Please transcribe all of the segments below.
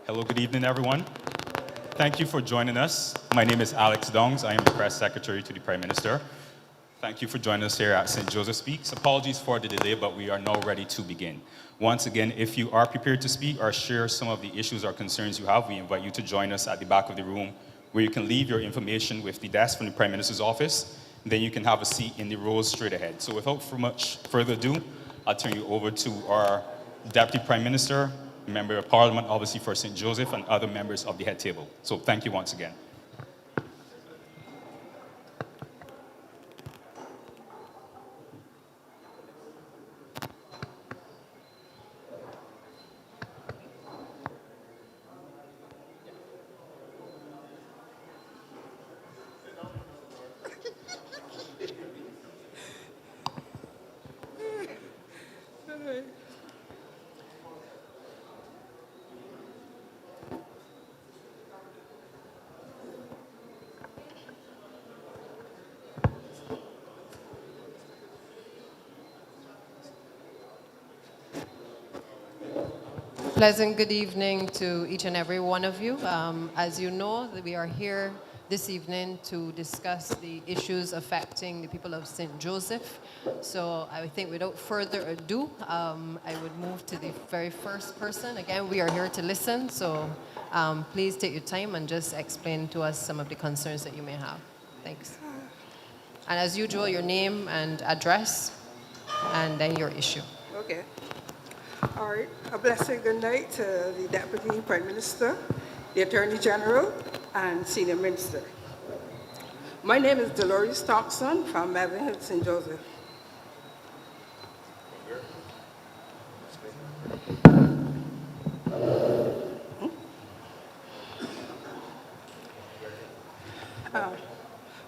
Hello, good evening, everyone. Thank you for joining us. My name is Alex Dongs. I am the press secretary to the Prime Minister. Thank you for joining us here at St. Joseph Speaks. Apologies for the delay, but we are now ready to begin. Once again, if you are prepared to speak or share some of the issues or concerns you have, we invite you to join us at the back of the room, where you can leave your information with the desk from the Prime Minister's office. Then you can have a seat in the rows straight ahead. So without much further ado, I'll turn you over to our Deputy Prime Minister, Member of Parliament, obviously for St. Joseph, and other members of the head table. So thank you once again. Pleasant good evening to each and every one of you. As you know, we are here this evening to discuss the issues affecting the people of St. Joseph. So I think without further ado, I would move to the very first person. Again, we are here to listen, so please take your time and just explain to us some of the concerns that you may have. Thanks. And as usual, your name and address, and then your issue. Okay. All right. A blessed good night to the Deputy Prime Minister, the Attorney General, and Senior Minister. My name is Dolores Thompson from Melvin Hill, St. Joseph.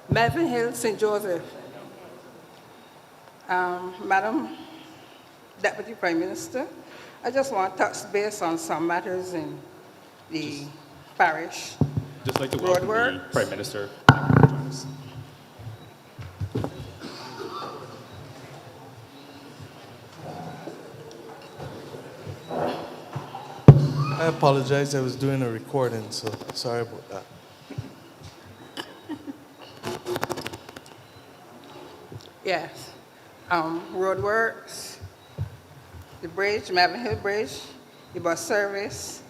Melvin Hill, St. Joseph. Madam Deputy Prime Minister, I just want to touch base on some matters in the parish. Just like to welcome the Prime Minister. I apologize, I was doing a recording, so sorry about that. Yes. Roadworks, the bridge, Melvin Hill Bridge, the bus service,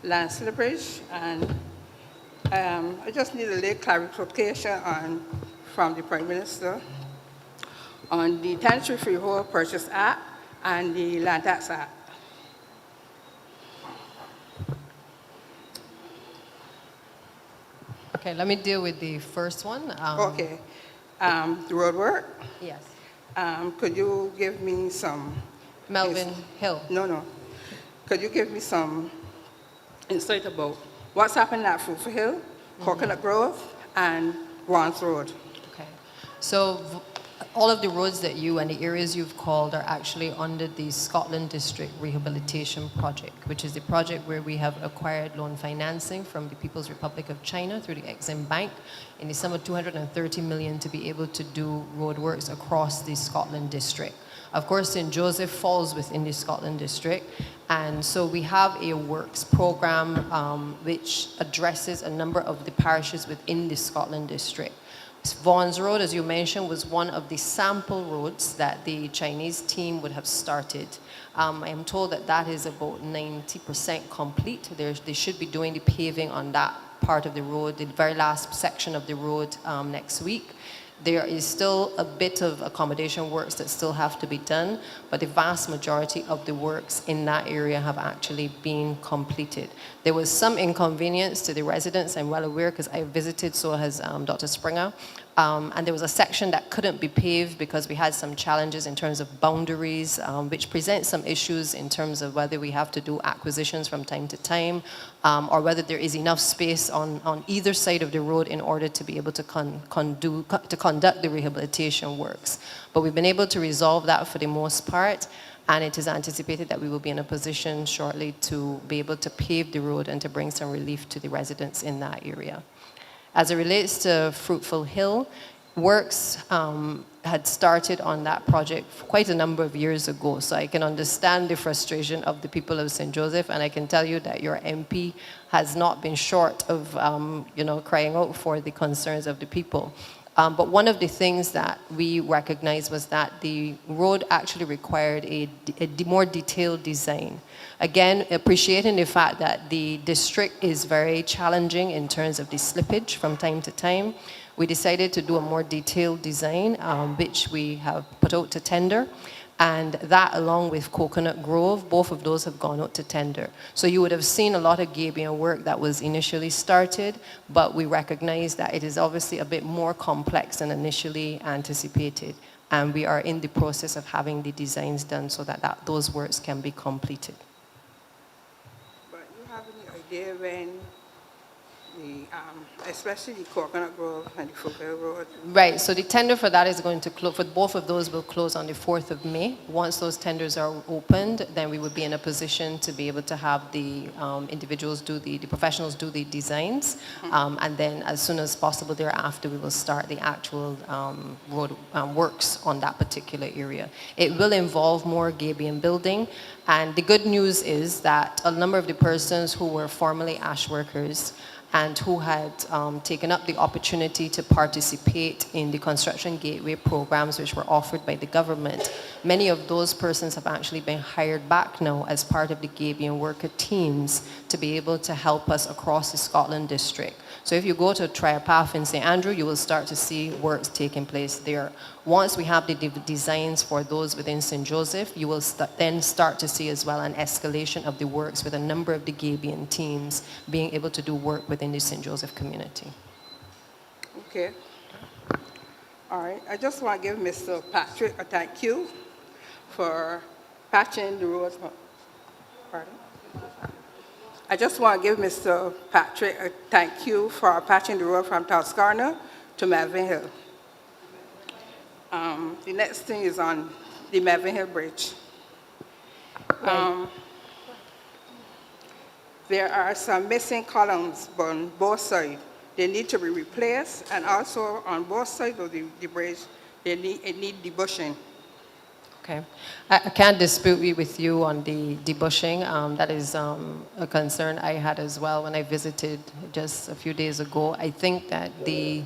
Lancelot Bridge, and I just need a little clarification from the Prime Minister on the Tenantry Freehold Purchase Act and the Land Tax Act. Okay, let me deal with the first one. Okay. The road work, Yes. could you give me some... Melvin Hill. No. Could you give me some insight about what's happening at Fruitful Hill, Coconut Grove, and Ron's Road? Okay. So all of the roads that you and the areas you've called are actually under the Scotland District Rehabilitation Project, which is the project where we have acquired loan financing from the People's Republic of China through the Exim Bank in the sum of 230 million to be able to do roadworks across the Scotland District. Of course, St. Joseph falls within the Scotland District, and so we have a works program which addresses a number of the parishes within the Scotland District. Vaughan's Road, as you mentioned, was one of the sample roads that the Chinese team would have started. I am told that that is about 90% complete. They should be doing the paving on that part of the road, the very last section of the road next week. There is still a bit of accommodation works that still have to be done, but the vast majority of the works in that area have actually been completed. There was some inconvenience to the residents, I'm well aware, because I visited, so has Dr. Springer. And there was a section that couldn't be paved because we had some challenges in terms of boundaries, which presents some issues in terms of whether we have to do acquisitions from time to time, or whether there is enough space on either side of the road in order to be able to conduct the rehabilitation works. But we've been able to resolve that for the most part, and it is anticipated that we will be in a position shortly to be able to pave the road and to bring some relief to the residents in that area. As it relates to Fruitful Hill, works had started on that project quite a number of years ago, so I can understand the frustration of the people of St. Joseph, and I can tell you that your MP has not been short of, crying out for the concerns of the people. But one of the things that we recognized was that the road actually required a more detailed design. Again, appreciating the fact that the district is very challenging in terms of the slippage from time to time, we decided to do a more detailed design, which we have put out to tender. And that, along with Coconut Grove, both of those have gone out to tender. So you would have seen a lot of gabion work that was initially started, but we recognize that it is obviously a bit more complex than initially anticipated. And we are in the process of having the designs done so that those works can be completed. But you have any idea when especially the Coconut Grove and the Foothill Road? Right, so the tender for that is going to close, for both of those will close on the 4th of May. Once those tenders are opened, then we would be in a position to be able to have the individuals the professionals do the designs. And then as soon as possible thereafter, we will start the actual road works on that particular area. It will involve more gabion building. And the good news is that a number of the persons who were formerly ash workers and who had taken up the opportunity to participate in the construction gateway programs which were offered by the government. Many of those persons have actually been hired back now as part of the gabion worker teams to be able to help us across the Scotland district. So if you go to Triapath in St. Andrew, you will start to see works taking place there. Once we have the designs for those within St. Joseph, you will then start to see as well an escalation of the works with a number of the gabion teams being able to do work within the St. Joseph community. Okay. All right. I just want to give Mr. Patrick a thank you for patching the roads. Pardon? I just want to give Mr. Patrick a thank you for patching the road from Toscarna to Melvin Hill. The next thing is on the Melvin Hill Bridge. There are some missing columns on both sides. They need to be replaced, and also on both sides of the bridge, it need debushing. Okay. I can't dispute with you on the debushing. That is a concern I had as well when I visited just a few days ago. I think that the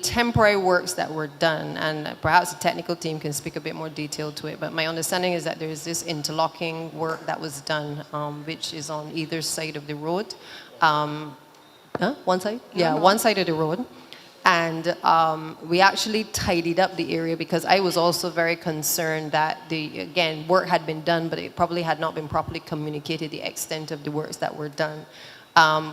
temporary works that were done, and perhaps the technical team can speak a bit more detail to it, but my understanding is that there is this interlocking work that was done, which is on either side of the road. One side? Yeah, one side of the road. And we actually tidied up the area because I was also very concerned that again, work had been done, but it probably had not been properly communicated the extent of the works that were done.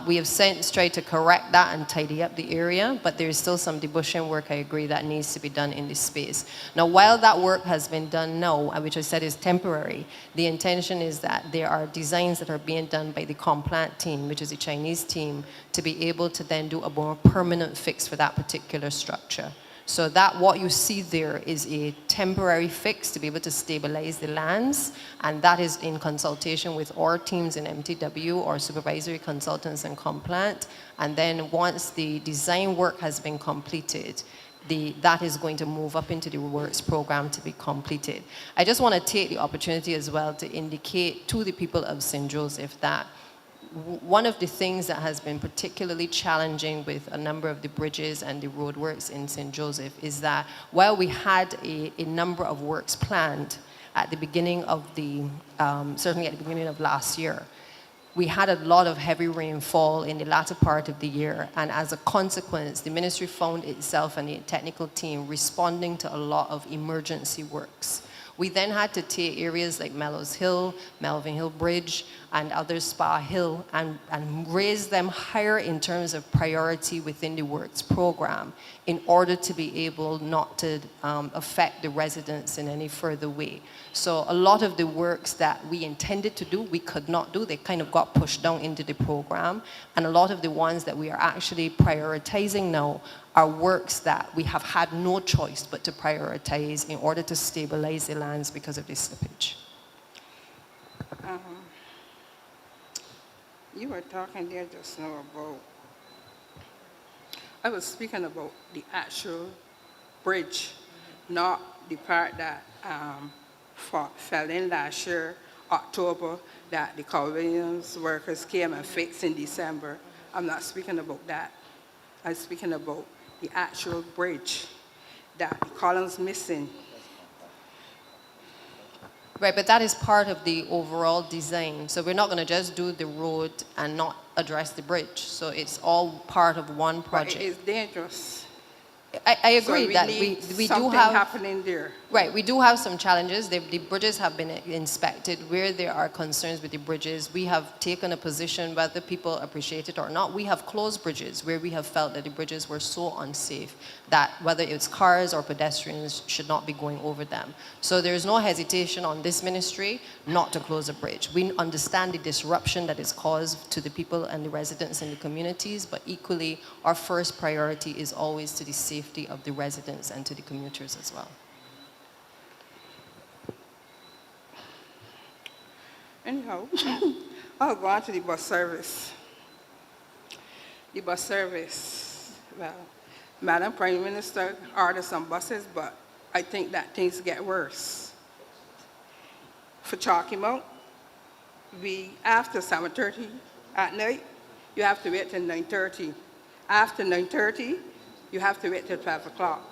We have since tried to correct that and tidy up the area, but there is still some debushing work, I agree, that needs to be done in this space. Now, while that work has been done now, which I said is temporary, the intention is that there are designs that are being done by the Complant team, which is a Chinese team, to be able to then do a more permanent fix for that particular structure. So that what you see there is a temporary fix to be able to stabilize the lands, and that is in consultation with our teams in MTW, or supervisory consultants and Complant. And then once the design work has been completed, that is going to move up into the works program to be completed. I just want to take the opportunity as well to indicate to the people of St. Joseph that one of the things that has been particularly challenging with a number of the bridges and the roadworks in St. Joseph is that while we had a number of works planned at the beginning of certainly at the beginning of last year, we had a lot of heavy rainfall in the latter part of the year, and as a consequence, the ministry found itself and the technical team responding to a lot of emergency works. We then had to take areas like Mellows Hill, Melvin Hill Bridge, and other Spa Hill and raise them higher in terms of priority within the works program in order to be able not to affect the residents in any further way. So a lot of the works that we intended to do, we could not do. They kind of got pushed down into the program. And a lot of the ones that we are actually prioritizing now are works that we have had no choice but to prioritize in order to stabilize the lands because of the slippage. You were talking there just now I was speaking about the actual bridge, not the part that fell in last year, October, that the conveyance workers came and fixed in December. I'm not speaking about that. I'm speaking about the actual bridge that the columns missing. Right, but that is part of the overall design. So we're not going to just do the road and not address the bridge. So it's all part of one But project. it is dangerous. I agree So that need we do something have happening there. right. We do have some challenges. The bridges have been inspected. Where there are concerns with the bridges, we have taken a position, whether people appreciate it or not. We have closed bridges where we have felt that the bridges were so unsafe that whether it's cars or pedestrians should not be going over them. So there's no hesitation on this ministry not to close a bridge. We understand the disruption that is caused to the people and the residents in the communities, but equally, our first priority is always to the safety of the residents and to the commuters as well. Anyhow, I'll go on to the bus service. The bus service, well, Madam Prime Minister ordered some buses, but I think that things get worse. For Chalky Mount, after 7:30 at night, you have to wait till 9:30. After 9:30, you have to wait till 12 o'clock.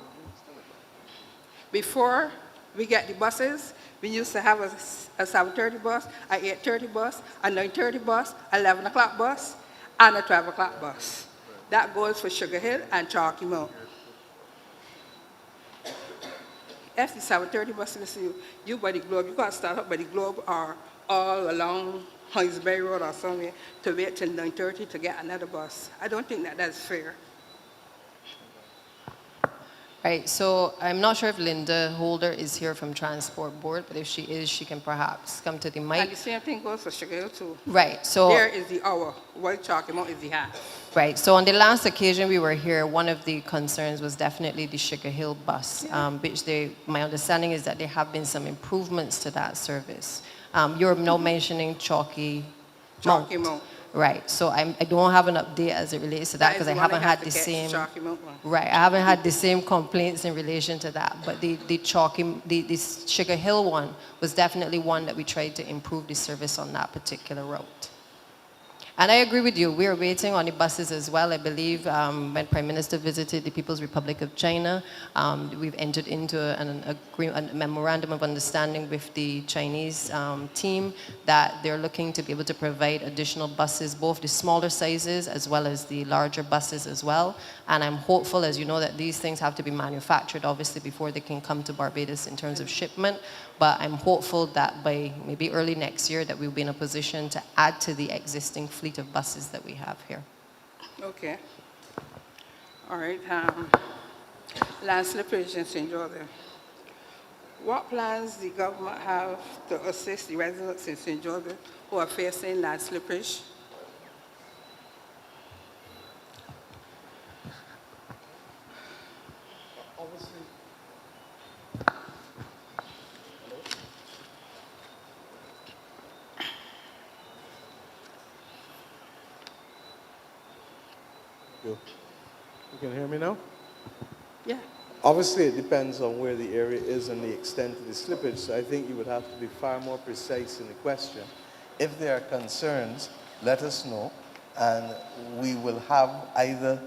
Before we get the buses, we used to have a 7:30 bus, a 8:30 bus, a 9:30 bus, 11 o'clock bus, and a 12 o'clock bus. That goes for Sugar Hill and Chalky Mount. If the 7:30 bus is you by the Globe, you got to start up by the Globe or all along Hinesbury Road or somewhere to wait till 9:30 to get another bus. I don't think that that's fair. Right, so I'm not sure if Linda Holder is here from Transport Board, but if she is, she can perhaps come to the And mic. the same thing goes for Sugar Hill too. Right, so There is the hour, while Chalky Mount is the half. right, so on the last occasion we were here, one of the concerns was definitely the Sugar Hill bus, which my understanding is that there have been some improvements to that service. You're now mentioning Chalky Mount. Right, so I don't have an update as it relates to that because I haven't had the same. Chalky Mount one. Right, I haven't had the same complaints in relation to that, but the Sugar Hill one was definitely one that we tried to improve the service on that particular route. And I agree with you. We're waiting on the buses as well. I believe when Prime Minister visited the People's Republic of China, we've entered into a memorandum of understanding with the Chinese team that they're looking to be able to provide additional buses, both the smaller sizes as well as the larger buses as well. And I'm hopeful, as you know, that these things have to be manufactured, obviously, before they can come to Barbados in terms of shipment. But I'm hopeful that by maybe early next year that we'll be in a position to add to the existing fleet of buses that we have here. Okay. All right. Land slippage in St. Joseph. What plans the government have to assist the residents in St. Joseph who are facing land slippage? You can hear me now? Yeah. Obviously, it depends on where the area is and the extent of the slippage, so I think you would have to be far more precise in the question. If there are concerns, let us know, and we will have either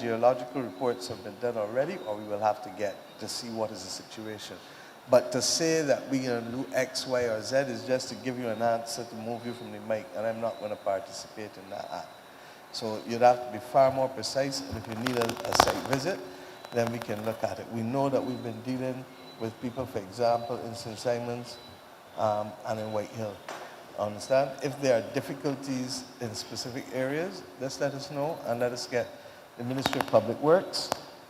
geological reports have been done already, or we will have to get to see what is the situation. But to say that we're going to do X, Y, or Z is just to give you an answer to move you from the mic, and I'm not going to participate in that act. So you'd have to be far more precise, and if you need a site visit, then we can look at it. We know that we've been dealing with people, for example, in St. Simons and in White Hill. Understand? If there are difficulties in specific areas, just let us know, and let us get the Ministry of Public Works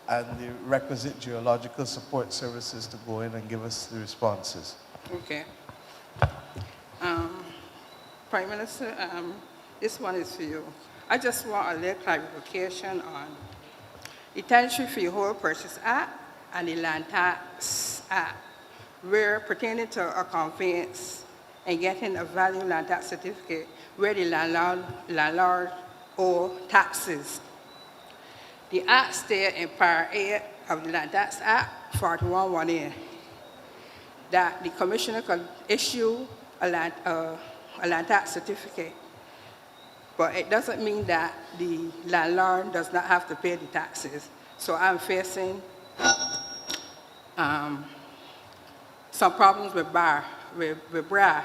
and the requisite geological support services to go in and give us the responses. Okay. Prime Minister, this one is for you. I just want a little clarification on the Tenantry Freehold Purchase Act and the Land Tax Act, where pertaining to a conveyance and getting a value land tax certificate where the landlord owe taxes. The Act states in Part 8 of the Land Tax Act 41(1)(a) that the commissioner could issue a land tax certificate, but it doesn't mean that the landlord does not have to pay the taxes. So I'm facing some problems with BRA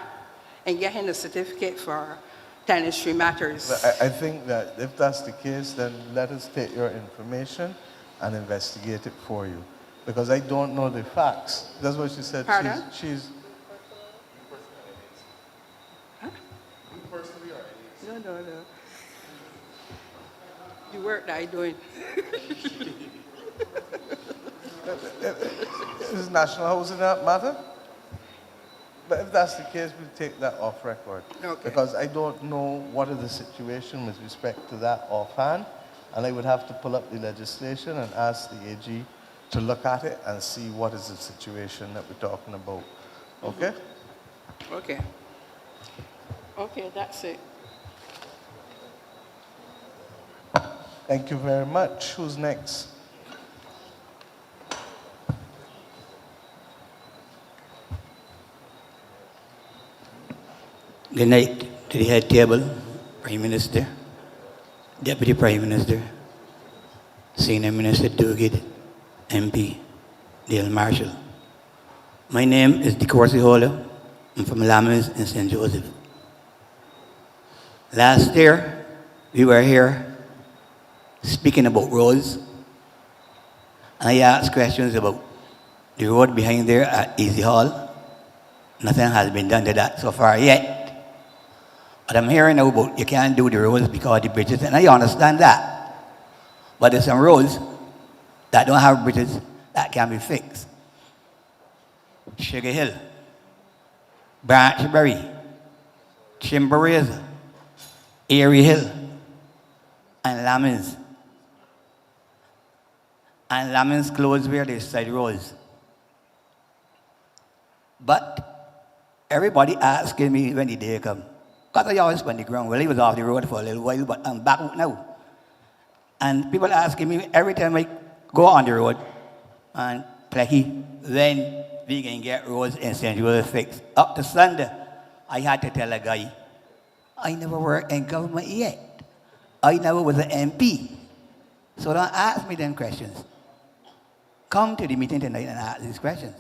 and getting a certificate for tenantry matters. I think that if that's the case, then let us take your information and investigate it for you. Because I don't know the facts. That's what she said. Pardon? She's Huh? No. The work that I'm doing. Is national housing that matter? But if that's the case, we'll take that off record. Okay. Because I don't know what is the situation with respect to that offhand, and I would have to pull up the legislation and ask the AG to look at it and see what is the situation that we're talking about. Okay? Okay. Okay, that's it. Thank you very much. Who's next? Good night to the head table, Prime Minister, Deputy Prime Minister, Senior Minister Duguid, MP, Dale Marshall. My name is DeCourcy Holder. I'm from Lamers in St. Joseph. Last year, we were here speaking about roads, and I asked questions about the road behind there at Easy Hall. Nothing has been done to that so far yet. But I'm hearing now about you can't do the roads because of the bridges, and I understand that. But there's some roads that don't have bridges that can be fixed. Sugar Hill, Branchbury, Chimborazo, Erie Hill, and Lamins. And Lamins closed where they side roads. But everybody asking me when the day come. Because I always went the ground. Well, he was off the road for a little while, but I'm back now. And people asking me every time I go on the road, and Plecky, when we can get roads in St. Joseph fixed. Up to Sunday, I had to tell a guy, I never worked in government yet. I never was an MP. So don't ask me them questions. Come to the meeting tonight and ask these questions.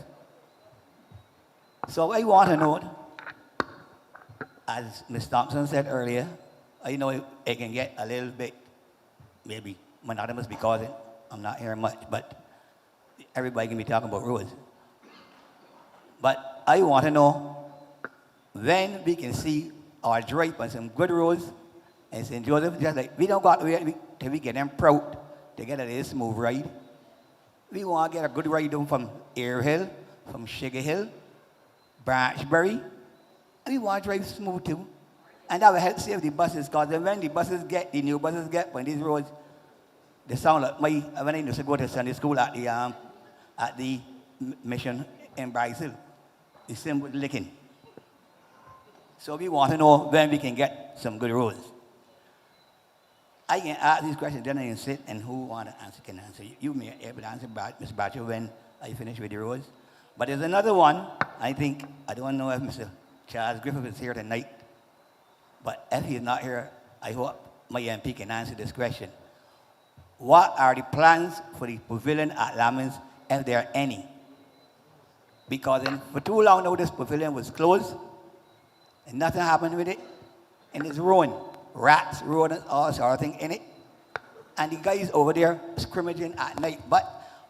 So I want to know, as Ms. Thompson said earlier, I know it can get a little bit, maybe monotonous because I'm not hearing much, but everybody can be talking about roads. But I want to know when we can see our drive on some good roads in St. Joseph, just like we don't got till we get them proud to get a little smooth ride. We want to get a good ride down from Air Hill, from Sugar Hill, Branchbury, and we want to drive smooth too. And that will help save the buses, because when the new buses get on these roads, they sound like when I used to go to Sunday school at the mission in Brazil, the same with licking. So we want to know when we can get some good roads. I can ask these questions, then I can sit, and who want to answer can answer. You may be able to answer, Ms. Batcher, when I finish with the roads. But there's another one, I don't know if Mr. Charles Griffith is here tonight, but if he's not here, I hope my MP can answer this question. What are the plans for the pavilion at Lamins, if there are any? Because for too long now, this pavilion was closed, and nothing happened with it, and it's ruined. Rats, rodents, all sort of things in it. And the guys over there scrimmaging at night, but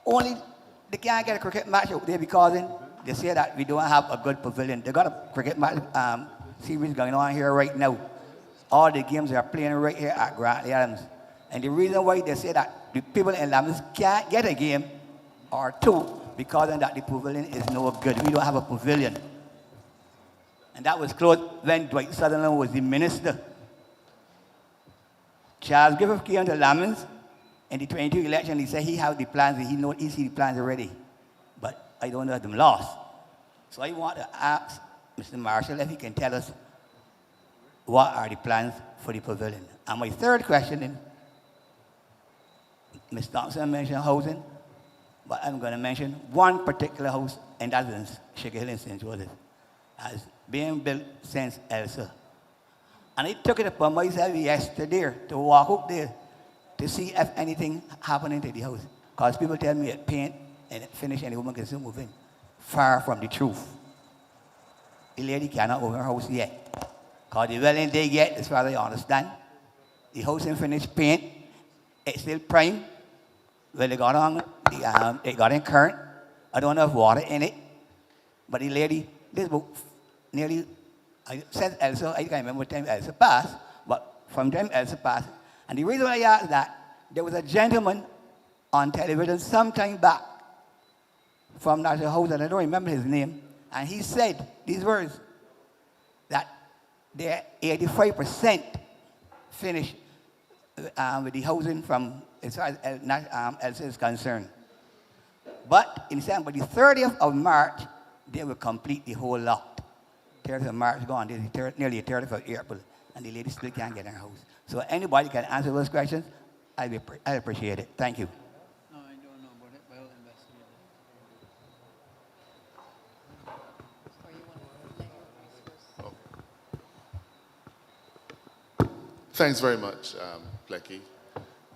only they can't get a cricket match out there because they say that we don't have a good pavilion. They got a cricket match series going on here right now. All the games are playing right here at Grantley Adams. And the reason why they say that the people in Lamins can't get a game or two, because of that the pavilion is no good. We don't have a pavilion. And that was closed when Dwight Sutherland was the minister. Charles Griffith came to Lamins in the 22 election. He said he had the plans, he see the plans already. But I don't know if them lost. So I want to ask Mr. Marshall if he can tell us what are the plans for the pavilion. And my third question Ms. Thompson mentioned housing, but I'm going to mention one particular house, and that is in Sugar Hill in St. Joseph, has been built since Elsa. And I took it upon myself yesterday to walk up there to see if anything happening to the house. Because people tell me it paint and it finish and the woman can still move in. Far from the truth. The lady cannot own her house yet. Because the well ain't there yet, as far as I understand. The house ain't finished paint. It's still prime. Well, they got on, it got in current. I don't know if water in it. But the lady, this book nearly, I said Elsa, I can't remember what time Elsa passed, but from time Elsa passed. And the reason why I asked that, there was a gentleman on television some time back from that house, and I don't remember his name, and he said these words, that they're 85% finished with the housing from as far as Elsa is concerned. But in December, by the 30th of March, they will complete the whole lot. 30th of March gone, nearly 30th of April, and the lady still can't get in her house. So anybody can answer those questions, I appreciate it. Thank you. No, I don't know about it, but I'll investigate it. Thanks very much, Plecky.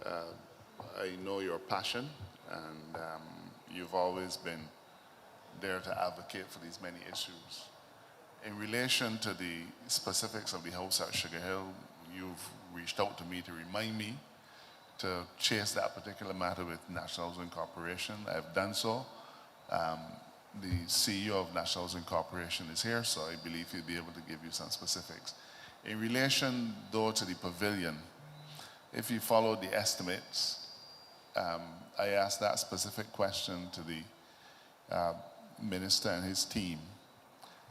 I know your passion, and you've always been there to advocate for these many issues. In relation to the specifics of the house at Sugar Hill, you've reached out to me to remind me to chase that particular matter with National Housing Corporation. I've done so. The CEO of National Housing Corporation is here, so I believe he'll be able to give you some specifics. In relation, though, to the pavilion, if you follow the estimates, I asked that specific question to the minister and his team,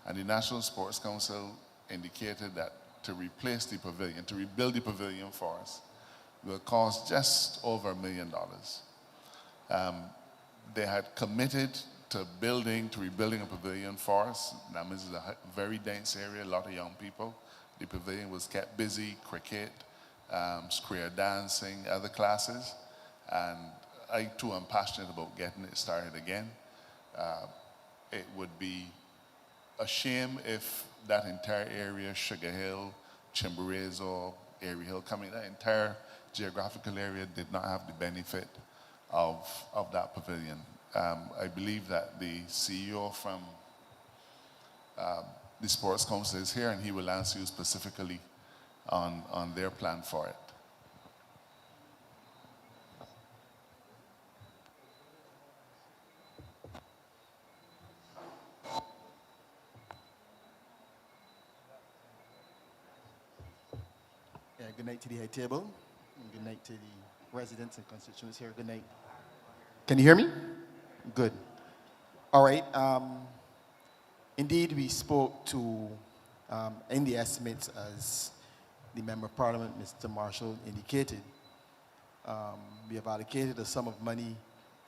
and the National Sports Council indicated that to replace the pavilion, to rebuild the pavilion for us, will cost just over $1 million. They had committed to rebuilding a pavilion for us. That is a very dense area, a lot of young people. The pavilion was kept busy, cricket, square dancing, other classes. And I too am passionate about getting it started again. It would be a shame if that entire area, Sugar Hill, Chimborazo, Airy Hill, that entire geographical area did not have the benefit of that pavilion. I believe that the CEO from the Sports Council is here, and he will answer you specifically on their plan for it. Yeah, good night to the head table, and good night to the residents and constituents here. Good night. Can you hear me? Good. All right. Indeed, we spoke to, in the estimates, as the Member of Parliament, Mr. Marshall, indicated, we have allocated a sum of money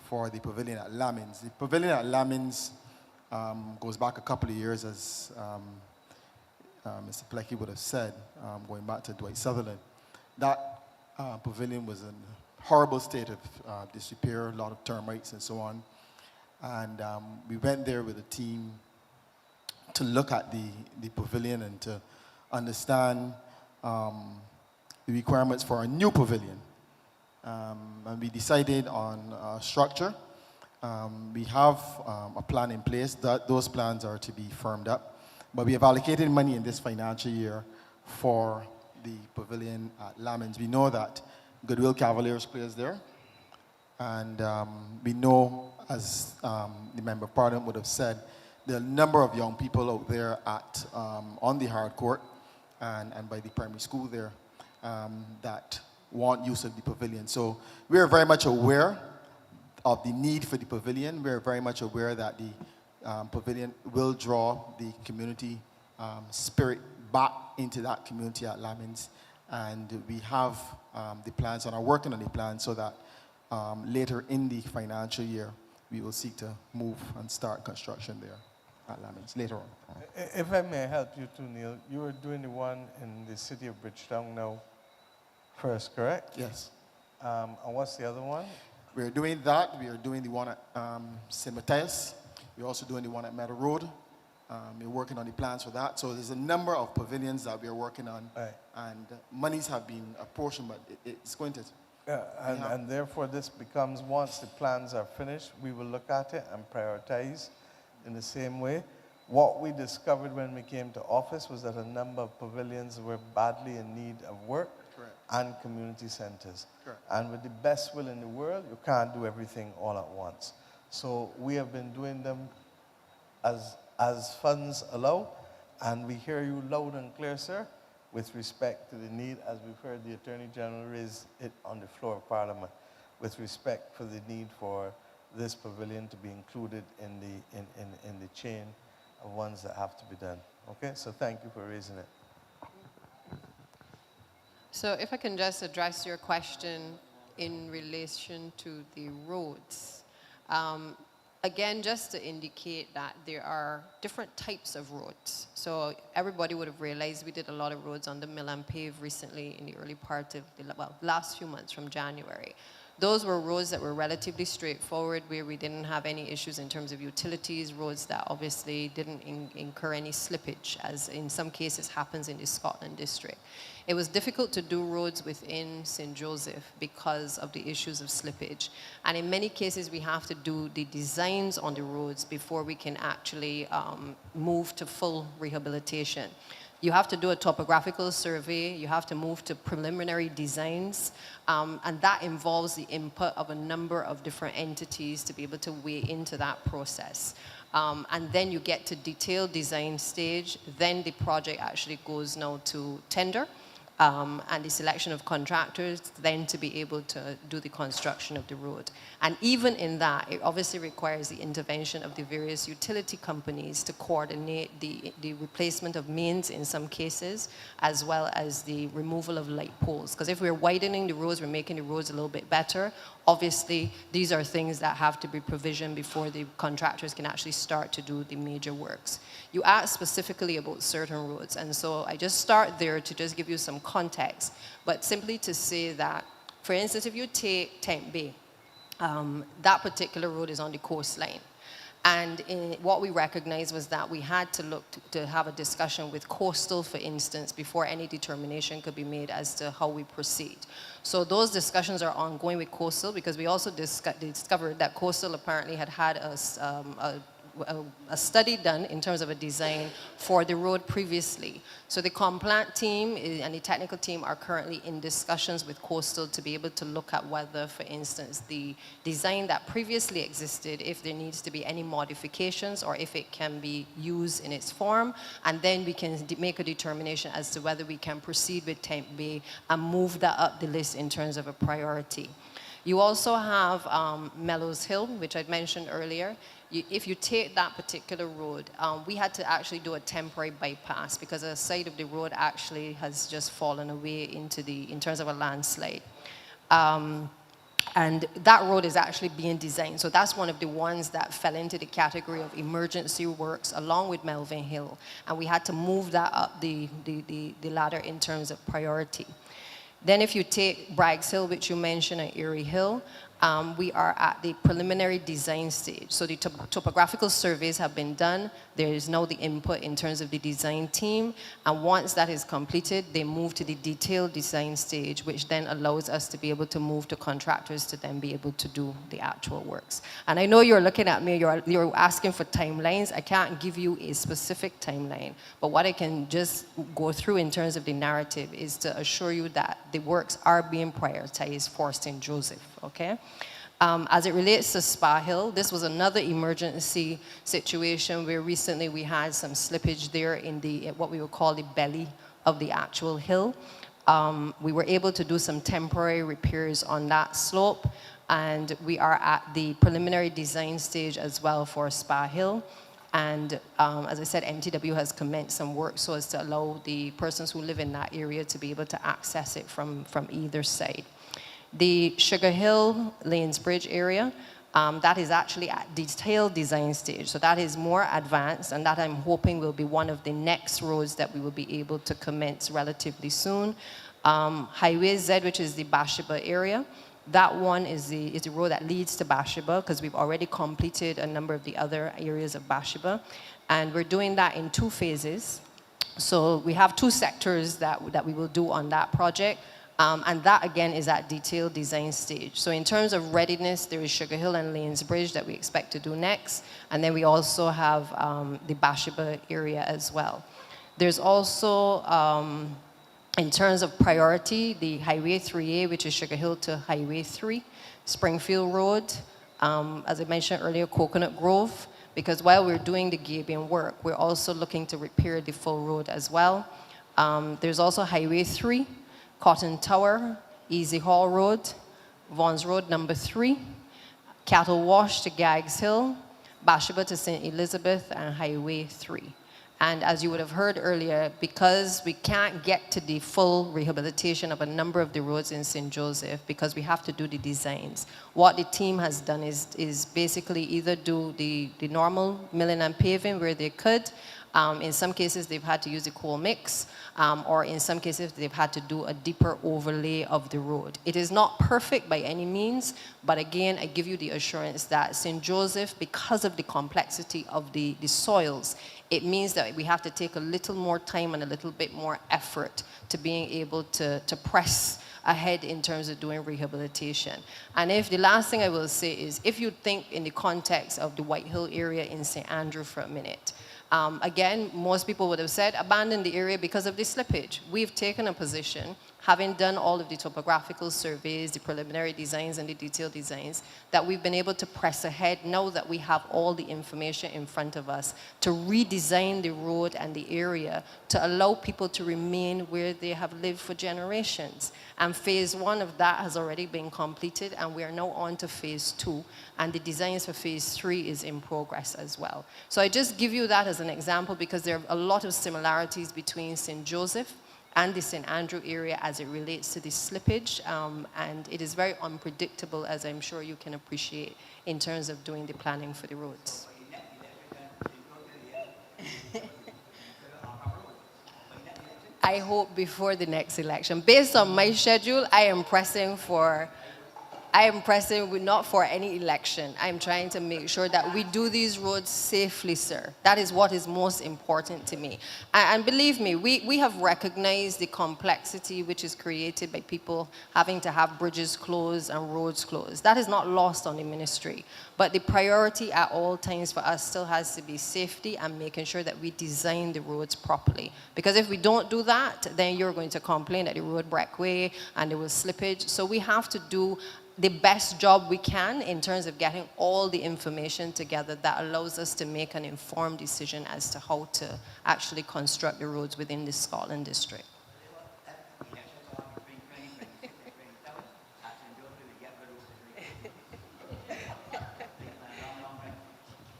for the pavilion at Lamins. The pavilion at Lamins goes back a couple of years, as Mr. Plecky would have said, going back to Dwight Sutherland. That pavilion was in a horrible state of disrepair, a lot of termites and so on. And we went there with a team to look at the pavilion and to understand the requirements for a new pavilion. And we decided on a structure. We have a plan in place. Those plans are to be firmed up. But we have allocated money in this financial year for the pavilion at Lamins. We know that Goodwill Cavaliers plays there. And we know, as the Member of Parliament would have said, there are a number of young people out there on the hard court and by the primary school there that want use of the pavilion. So we are very much aware of the need for the pavilion. We are very much aware that the pavilion will draw the community spirit back into that community at Lamins. And we have the plans and are working on the plans so that later in the financial year, we will seek to move and start construction there at Lamins later on. If I may help you too, Neil, you were doing the one in the city of Bridgetown now first, correct? Yes. And what's the other one? We're doing that. We are doing the one at St. Matthias. We're also doing the one at Meadow Road. We're working on the plans for that. So there's a number of pavilions that we're working on. Right. And monies have been apportioned, but it's going to. Yeah, and therefore this becomes, once the plans are finished, we will look at it and prioritize in the same way. What we discovered when we came to office was that a number of pavilions were badly in need of work. Correct. And community centers. Correct. And with the best will in the world, you can't do everything all at once. So we have been doing them as funds allow, and we hear you loud and clear, sir, with respect to the need, as we've heard the Attorney General raise it on the floor of Parliament, with respect for the need for this pavilion to be included in the chain of ones that have to be done. Okay, so thank you for raising it. So if I can just address your question in relation to the roads. Again, just to indicate that there are different types of roads. So everybody would have realized we did a lot of roads on the mill and pave recently in the early part of the last few months from January. Those were roads that were relatively straightforward, where we didn't have any issues in terms of utilities, roads that obviously didn't incur any slippage, as in some cases happens in the Scotland district. It was difficult to do roads within St. Joseph because of the issues of slippage. And in many cases, we have to do the designs on the roads before we can actually move to full rehabilitation. You have to do a topographical survey, you have to move to preliminary designs, and that involves the input of a number of different entities to be able to weigh into that process. And then you get to detailed design stage, then the project actually goes now to tender, and the selection of contractors then to be able to do the construction of the road. And even in that, it obviously requires the intervention of the various utility companies to coordinate the replacement of mains in some cases, as well as the removal of light poles. Because if we're widening the roads, we're making the roads a little bit better, obviously these are things that have to be provisioned before the contractors can actually start to do the major works. You asked specifically about certain roads, and so I just start there to just give you some context, but simply to say that, for instance, if you take Tent Bay, that particular road is on the coastline. And what we recognized was that we had to look to have a discussion with Coastal, for instance, before any determination could be made as to how we proceed. So those discussions are ongoing with Coastal, because we also discovered that Coastal apparently had a study done in terms of a design for the road previously. So the Complant team and the technical team are currently in discussions with Coastal to be able to look at whether, for instance, the design that previously existed, if there needs to be any modifications or if it can be used in its form, and then we can make a determination as to whether we can proceed with Tent Bay and move that up the list in terms of a priority. You also have Mellows Hill, which I'd mentioned earlier. If you take that particular road, we had to actually do a temporary bypass because a side of the road actually has just fallen away in terms of a landslide. And that road is actually being designed. So that's one of the ones that fell into the category of emergency works along with Melvin Hill. And we had to move that up the ladder in terms of priority. Then if you take Braggs Hill, which you mentioned, and Erie Hill, we are at the preliminary design stage. So the topographical surveys have been done. There is now the input in terms of the design team. And once that is completed, they move to the detailed design stage, which then allows us to be able to move to contractors to then be able to do the actual works. And I know you're looking at me, you're asking for timelines. I can't give you a specific timeline, but what I can just go through in terms of the narrative is to assure you that the works are being prioritized for St. Joseph, okay? As it relates to Spa Hill, this was another emergency situation where recently we had some slippage there in what we would call the belly of the actual hill. We were able to do some temporary repairs on that slope, and we are at the preliminary design stage as well for Spa Hill. And as I said, MTW has commenced some work so as to allow the persons who live in that area to be able to access it from either side. The Sugar Hill Lanes Bridge area, that is actually at detailed design stage. So that is more advanced, and that I'm hoping will be one of the next roads that we will be able to commence relatively soon. Highway Z, which is the Bathsheba area, That one is the road that leads to Bathsheba, because we've already completed a number of the other areas of Bathsheba. And we're doing that in 2 phases. So we have 2 sectors that we will do on that project. And that, again, is at detailed design stage. So in terms of readiness, there is Sugar Hill and Lanes Bridge that we expect to do next. And then we also have the Bathsheba area as well. There's also, in terms of priority, the Highway 3A, which is Sugar Hill to Highway 3, Springfield Road, as I mentioned earlier, Coconut Grove, because while we're doing the gabing work, we're also looking to repair the full road as well. There's also Highway 3, Cotton Tower, Easy Hall Road, Vaughn's Road number 3, Cattle Wash to Gaggs Hill, Bathsheba to St. Elizabeth, and Highway 3. And as you would have heard earlier, because we can't get to the full rehabilitation of a number of the roads in St. Joseph, because we have to do the designs, what the team has done is basically either do the normal milling and paving where they could. In some cases, they've had to use the coal mix, or in some cases, they've had to do a deeper overlay of the road. It is not perfect by any means, but again, I give you the assurance that St. Joseph, because of the complexity of the soils, it means that we have to take a little more time and a little bit more effort to being able to press ahead in terms of doing rehabilitation. And if the last thing I will say is, if you think in the context of the White Hill area in St. Andrew for a minute, again, most people would have said, abandon the area because of the slippage. We've taken a position, having done all of the topographical surveys, the preliminary designs, and the detailed designs, that we've been able to press ahead now that we have all the information in front of us to redesign the road and the area to allow people to remain where they have lived for generations. And phase 1 of that has already been completed, and we are now on to phase 2, and the designs for phase 3 is in progress as well. So I just give you that as an example because there are a lot of similarities between St. Joseph and the St. Andrew area as it relates to the slippage, and it is very unpredictable, as I'm sure you can appreciate, in terms of doing the planning for the roads. I hope before the next election. Based on my schedule, I am pressing not for any election. I'm trying to make sure that we do these roads safely, sir. That is what is most important to me. And believe me, we have recognized the complexity which is created by people having to have bridges closed and roads closed. That is not lost on the ministry. But the priority at all times for us still has to be safety and making sure that we design the roads properly. Because if we don't do that, then you're going to complain that the road break way and there was slippage. So we have to do the best job we can in terms of getting all the information together that allows us to make an informed decision as to how to actually construct the roads within the Scotland district.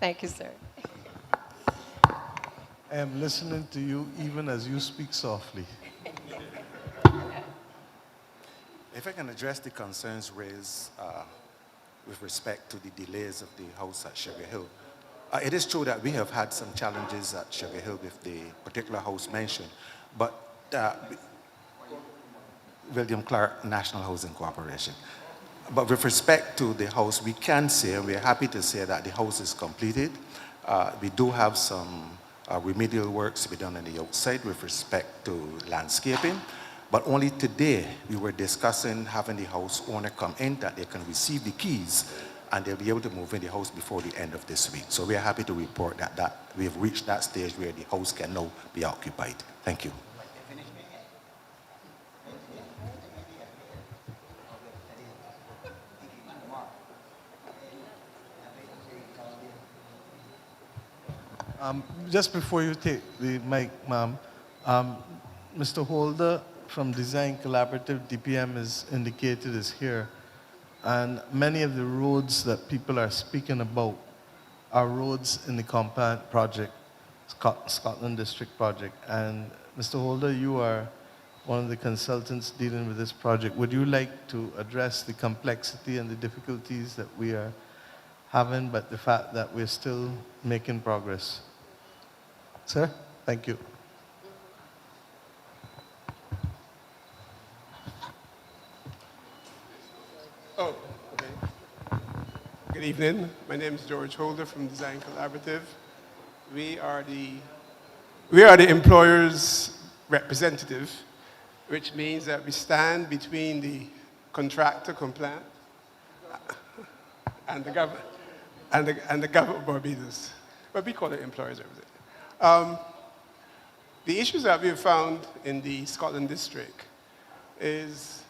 Thank you, sir. I am listening to you even as you speak softly. If I can address the concerns raised with respect to the delays of the house at Sugar Hill. It is true that we have had some challenges at Sugar Hill with the particular house mentioned, but William Clark National Housing Corporation. But with respect to the house, we can say, and we're happy to say that the house is completed. We do have some remedial works to be done on the outside with respect to landscaping. But only today we were discussing having the house owner come in that they can receive the keys and they'll be able to move in the house before the end of this week. So we are happy to report that we have reached that stage where the house can now be occupied. Thank you. Just before you take the mic, ma'am, Mr. Holder from Design Collaborative, DPM, is indicated is here. And many of the roads that people are speaking about are roads in the Compound project, Scotland District project. And Mr. Holder, you are one of the consultants dealing with this project. Would you like to address the complexity and the difficulties that we are having, but the fact that we're still making progress? Sir, thank you. Good evening. My name is George Holder from Design Collaborative. We are the employer's representative, which means that we stand between the contractor complaint and the government and the government of Barbados. But we call it employers representative. The issues that we've found in the Scotland district is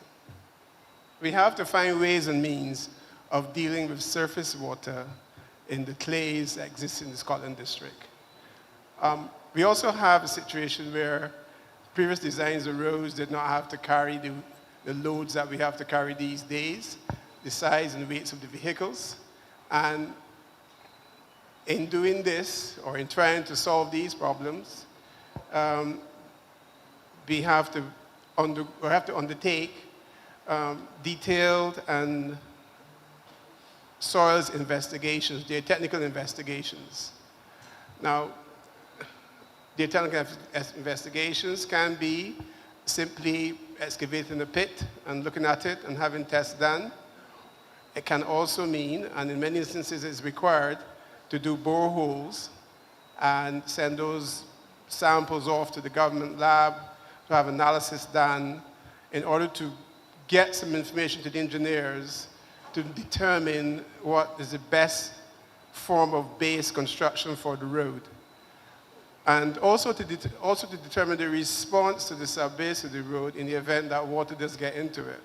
we have to find ways and means of dealing with surface water in the clays that exist in the Scotland district. We also have a situation where previous designs of roads did not have to carry the loads that we have to carry these days, the size and weights of the vehicles. And in doing this, or in trying to solve these problems, we have to undertake detailed and soils investigations, geotechnical investigations. Now, geotechnical investigations can be simply excavating a pit and looking at it and having tests done. It can also mean, and in many instances it's required, to do boreholes and send those samples off to the government lab to have analysis done in order to get some information to the engineers to determine what is the best form of base construction for the road. And also to determine the response to the subbase of the road in the event that water does get into it.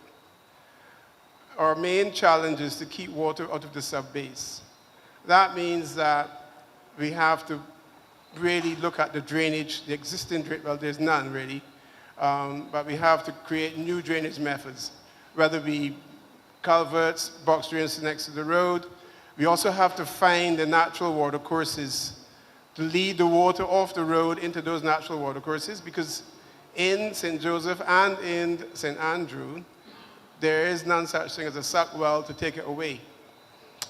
Our main challenge is to keep water out of the subbase. That means that we have to really look at the drainage, the existing drainage, well, there's none really, but we have to create new drainage methods, whether it be culverts, box drains next to the road. We also have to find the natural water courses to lead the water off the road into those natural water courses, because in St. Joseph and in St. Andrew, there is none such thing as a suck well to take it away.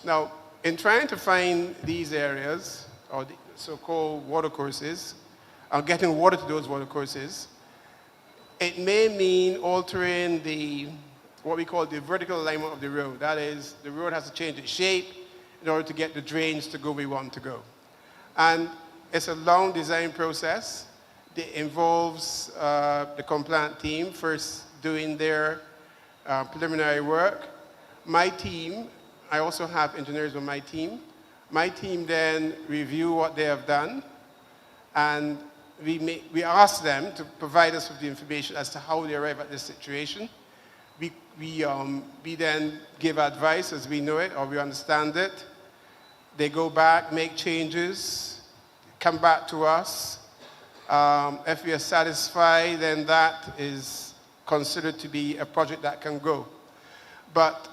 Now, in trying to find these areas, or the so-called water courses, or getting water to those water courses, it may mean altering what we call the vertical alignment of the road. That is, the road has to change its shape in order to get the drains to go where we want to go. And it's a long design process. It involves the compliant team first doing their preliminary work. My team, I also have engineers on my team. My team then review what they have done, and we ask them to provide us with the information as to how they arrive at this situation. We then give advice as we know it or we understand it. They go back, make changes, come back to us. If we are satisfied, then that is considered to be a project that can go. But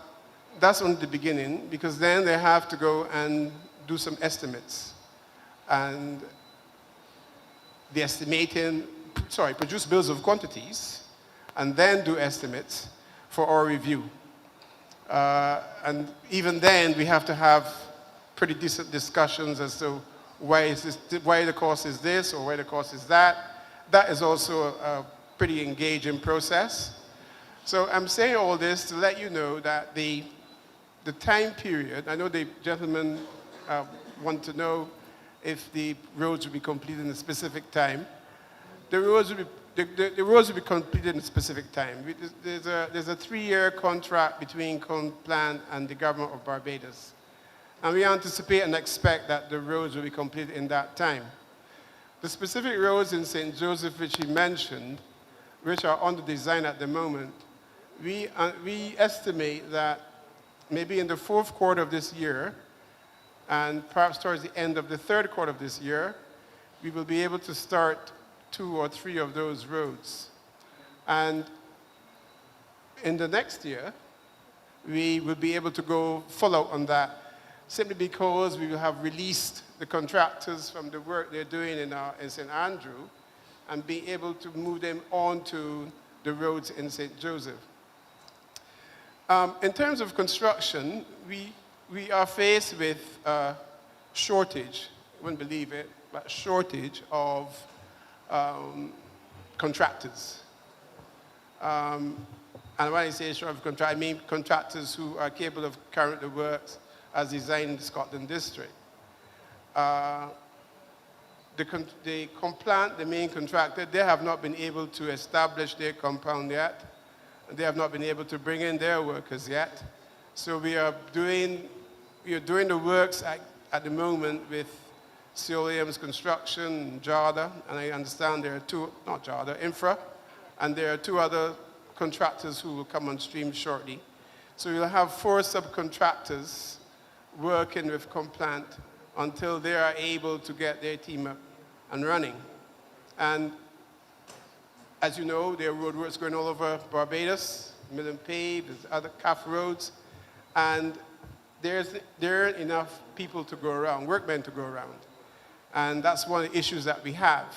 that's only the beginning, because then they have to go and do some estimates. And the produce bills of quantities, and then do estimates for our review. And even then, we have to have pretty decent discussions as to why the cost is this or why the cost is that. That is also a pretty engaging process. So I'm saying all this to let you know that the time period, I know the gentlemen want to know if the roads will be completed in a specific time. The roads will be completed in a specific time. There's a 3-year contract between Complan and the government of Barbados. And we anticipate and expect that the roads will be completed in that time. The specific roads in St. Joseph, which he mentioned, which are under design at the moment, we estimate that maybe in the 4th quarter of this year, and perhaps towards the end of the 3rd quarter of this year, we will be able to start 2 or 3 of those roads. And in the next year, we will be able to go full out on that, simply because we will have released the contractors from the work they're doing in St. Andrew and be able to move them onto the roads in St. Joseph. In terms of construction, we are faced with a shortage, you wouldn't believe it, but a shortage of contractors. And when I say short of contractors, I mean contractors who are capable of carrying the works as designed in the Scotland district. The Complant, the main contractor, they have not been able to establish their compound yet. They have not been able to bring in their workers yet. So we are doing the works at the moment with Williams Construction, Jada, and I understand there are two, not Jada, Infra, and there are two other contractors who will come on stream shortly. So you'll have 4 subcontractors working with Complant until they are able to get their team up and running. And as you know, there are roadworks going all over Barbados, Mill and Pave, there's other CAF roads, and there are enough people to go around, workmen to go around. And that's one of the issues that we have.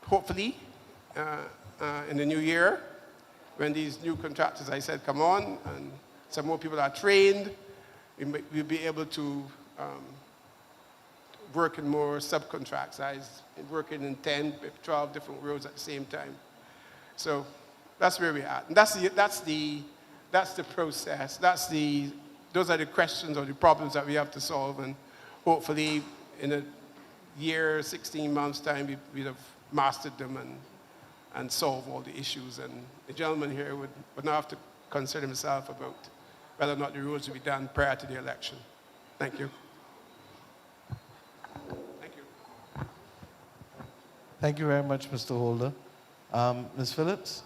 Hopefully, in the new year, when these new contractors, I said, come on, and some more people are trained, we'll be able to work in more subcontracts. I was working in 10, 12 different roads at the same time. So that's where we're at. And that's the process. Those are the questions or the problems that we have to solve. And hopefully in a year, 16 months time, we'd have mastered them and solved all the issues. And the gentleman here would not have to concern himself about whether or not the roads will be done prior to the election. Thank you. Thank you. Thank you very much, Mr. Holder. Ms. Phillips?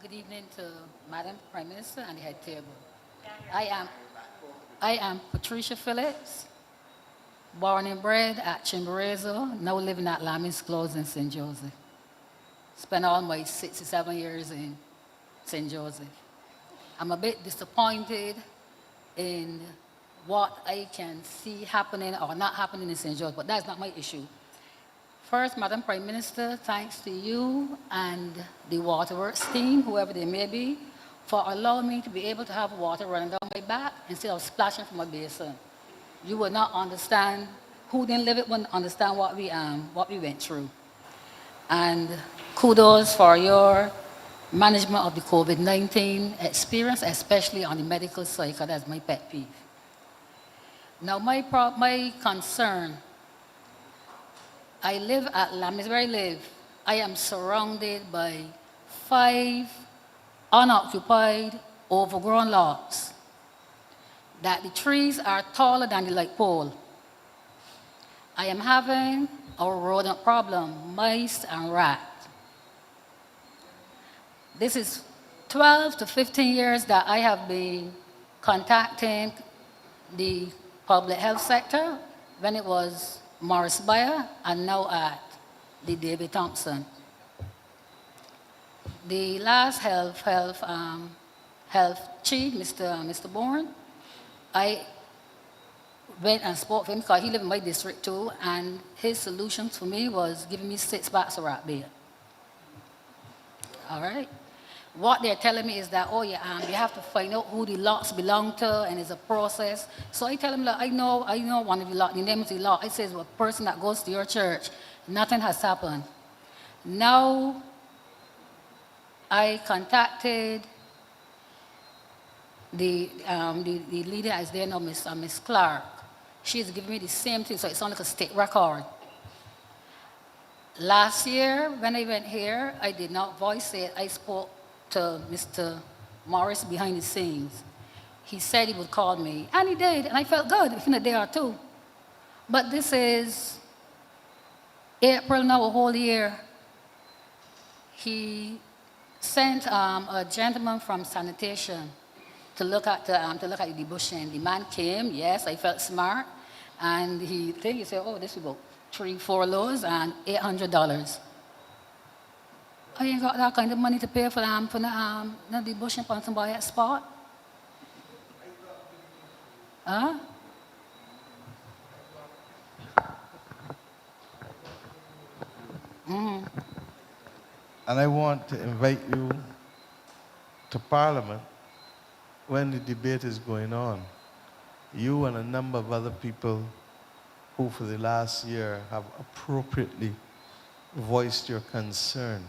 Good evening to Madam Prime Minister and the head table. I am Patricia Phillips, born and bred at Chimborazo, now living at Lammy's Close in St. Joseph. Spent all my 67 years in St. Joseph. I'm a bit disappointed in what I can see happening or not happening in St. Joseph, but that's not my issue. First, Madam Prime Minister, thanks to you and the Waterworks team, whoever they may be, for allowing me to be able to have water running down my back instead of splashing from my basin. You would not understand, who didn't live it wouldn't understand what we went through. And kudos for your management of the COVID-19 experience, especially on the medical side, because that's my pet peeve. Now, my concern, I live at Lamis, where I live. I am surrounded by 5 unoccupied, overgrown lots that the trees are taller than the light pole. I am having a rodent problem, mice and rats. This is 12 to 15 years that I have been contacting the public health sector when it was Morris Bayer and now at the David Thompson. The last health chief, Mr. Bourne, I went and spoke to him because he lived in my district too, and his solution for me was giving me 6 bags of rat bait. All right? What they're telling me is that, oh yeah, you have to find out who the lots belong to, and it's a process. So I tell him, look, I know one of the lots, the name of the lot. It says, well, a person that goes to your church. Nothing has happened. Now, I contacted the leader as there now, Miss Clark. She's giving me the same thing, so it's only like a state record. Last year, when I went here, I did not voice it. I spoke to Mr. Morris behind the scenes. He said he would call me, and he did, and I felt good within a day or two. But this is April now, a whole year. He sent a gentleman from sanitation to look at the debushing. The man came, yes, I felt smart, and he said, oh, this is about 3-4 loads and $800. I ain't got that kind of money to pay for the debushing on somebody at spot. Huh? Mm-hmm. And I want to invite you to Parliament when the debate is going on. You and a number of other people who for the last year have appropriately voiced your concern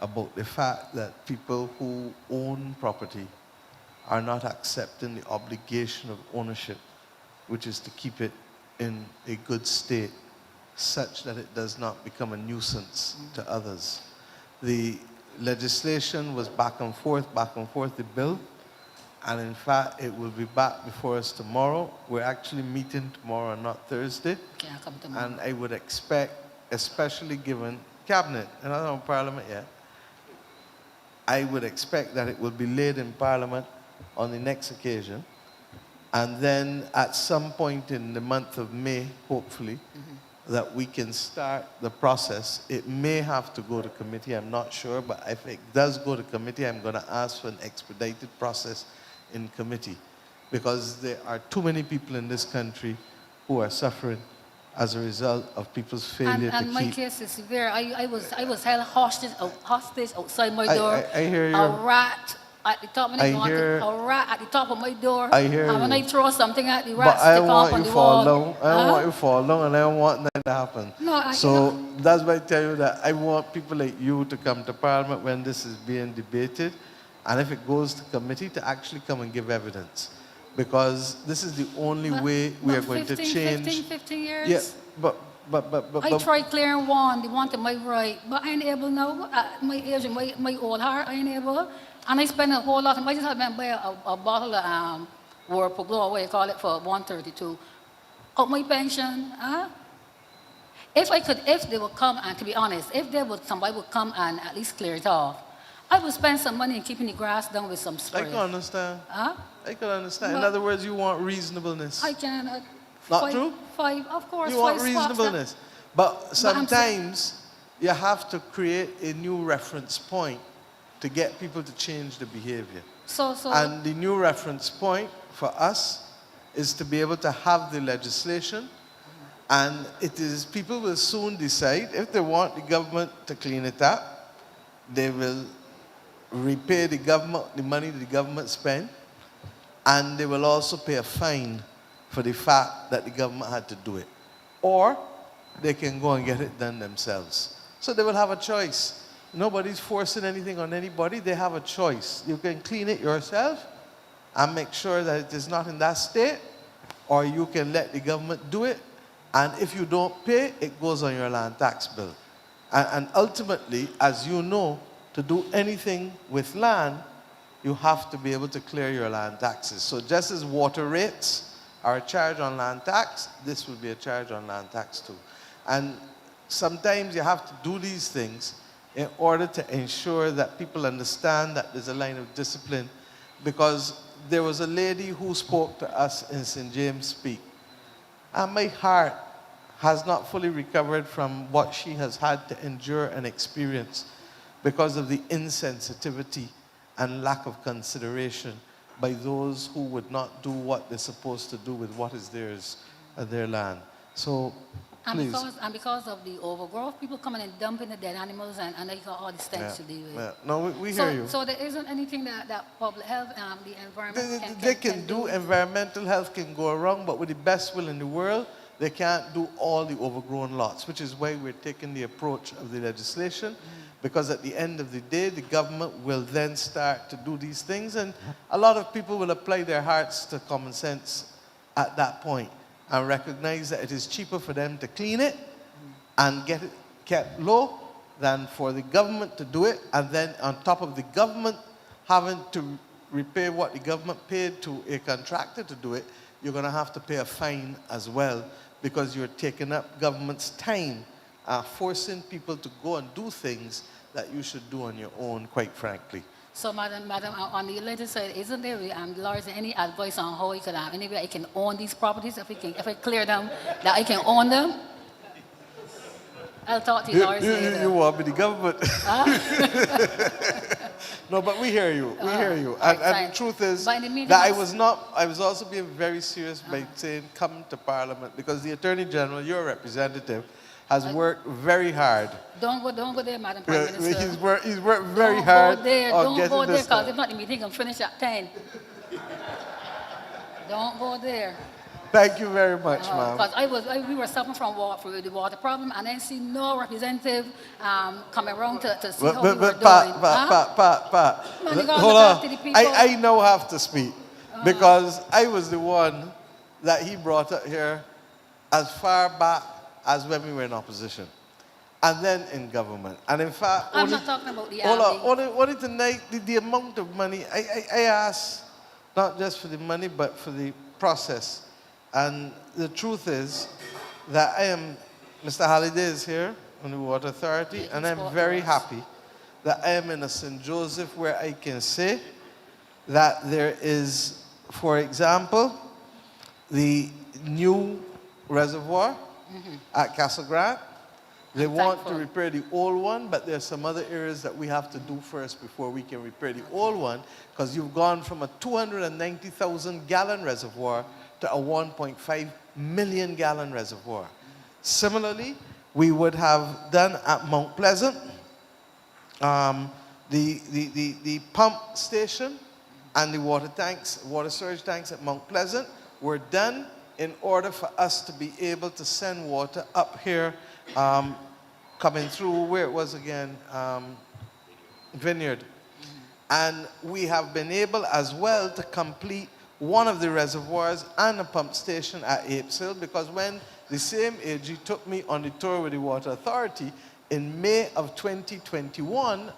about the fact that people who own property are not accepting the obligation of ownership, which is to keep it in a good state such that it does not become a nuisance to others. The legislation was back and forth, the bill, and in fact, it will be back before us tomorrow. We're actually meeting tomorrow and not Thursday. Yeah, come tomorrow. And I would expect, especially given Cabinet, and I don't know Parliament yet, I would expect that it will be laid in Parliament on the next occasion. And then at some point in the month of May, hopefully, that we can start the process. It may have to go to committee, I'm not sure, but if it does go to committee, I'm going to ask for an expedited process in committee, because there are too many people in this country who are suffering as a result of people's failure to And my keep. case is severe. I was held hostage outside my door. I hear you. A rat at the top of my door. hear- A rat at the top of my door. I hear and when you. I throw something at the But rat, I stick don't off want on you the to fall wall. down. I don't want you to fall down, and I don't want that to happen. No, So that's why I tell you that I want people like you to come to Parliament when this is being debated, and if it goes to committee, to actually come and give evidence. Because this is the only way we are going to change. 15 years? Yeah, but I tried clearing one, they wanted my right, but I ain't able now. At my age and my old heart, I ain't able. And I spend a whole lot of money. I just had to buy a bottle of Whirlpool Glow, what you call it, for 132. Out my pension, huh? If they would come, and to be honest, somebody would come and at least clear it off, I would spend some money in keeping the grass down with some spray. I can understand. Huh? I can understand. In But- other words, you want reasonableness. I can. Not true? Five, of course. You want 5 spots. reasonableness. But I'm sometimes you have to create a new reference point to get people to change the behavior. So And the new reference point for us is to be able to have the legislation, and people will soon decide if they want the government to clean it up, they will repay the government the money the government spent, and they will also pay a fine for the fact that the government had to do it. Or they can go and get it done themselves. So they will have a choice. Nobody's forcing anything on anybody. They have a choice. You can clean it yourself and make sure that it is not in that state, or you can let the government do it, and if you don't pay, it goes on your land tax bill. And ultimately, as you know, to do anything with land, you have to be able to clear your land taxes. So just as water rates are a charge on land tax, this will be a charge on land tax too. And sometimes you have to do these things in order to ensure that people understand that there's a line of discipline, because there was a lady who spoke to us in St. James Speak, and my heart has not fully recovered from what she has had to endure and experience because of the insensitivity and lack of consideration by those who would not do what they're supposed to do with what is theirs, their land. So, please. because of the overgrowth, people coming and dumping the dead animals, and they got all the stench to deal with. Yeah. No, we hear you. So there isn't anything that public health, the environment They can do, environmental health can go around, but with the best will in the world, they can't do all the overgrown lots, which is why we're taking the approach of the legislation, because at the end of the day, the government will then start to do these things, and a lot of people will apply their hearts to common sense at that point and recognize that it is cheaper for them to clean it and get it kept low than for the government to do it, and then on top of the government having to repay what the government paid to a contractor to do it, you're going to have to pay a fine as well, because you're taking up government's time, forcing people to go and do things that you should do on your own, quite frankly. So, madam, on the legislature, isn't there, Lawrence, any advice on how I could, anyway I can own these properties, if I clear them, that I can own them? I'll talk to you, Lawrence, later. You want me the government? No, but we hear you. We hear you. And the truth is But in the meantime, that I was also being very serious by saying come to Parliament, because the Attorney General, your representative, has worked very hard. Don't go there, Madam Prime Minister. He's worked very hard on Don't getting go there, this because done. if not, the meeting will finish at 10. Don't go there. Thank you very much, ma'am. Because we were suffering from the water problem, and I didn't see no representative coming around to see how we were doing. Pat, Man, you gotta hold look on. after the people. I now have to speak because I was the one that he brought up here as far back as when we were in opposition and then in government. And in fact, I'm not talking about the hold LD. on, only tonight, the amount of money, I asked not just for the money, but for the process. And the truth is that Mr. Halliday is here on the Water Authority, and I'm very happy that I am in a St. Joseph where I can say that there is, for example, the new reservoir at Castle Grant. They want to repair the old one, but there's some other areas that we have to do first before we can repair the old one, because you've gone from a 290,000 gallon reservoir to a 1.5 million gallon reservoir. Similarly, we would have done at Mount Pleasant, the pump station and the water storage tanks at Mount Pleasant were done in order for us to be able to send water up here, coming through, where it was again, Vineyard. And we have been able as well to complete one of the reservoirs and a pump station at Apes Hill, because when the same AG took me on the tour with the Water Authority in May of 2021,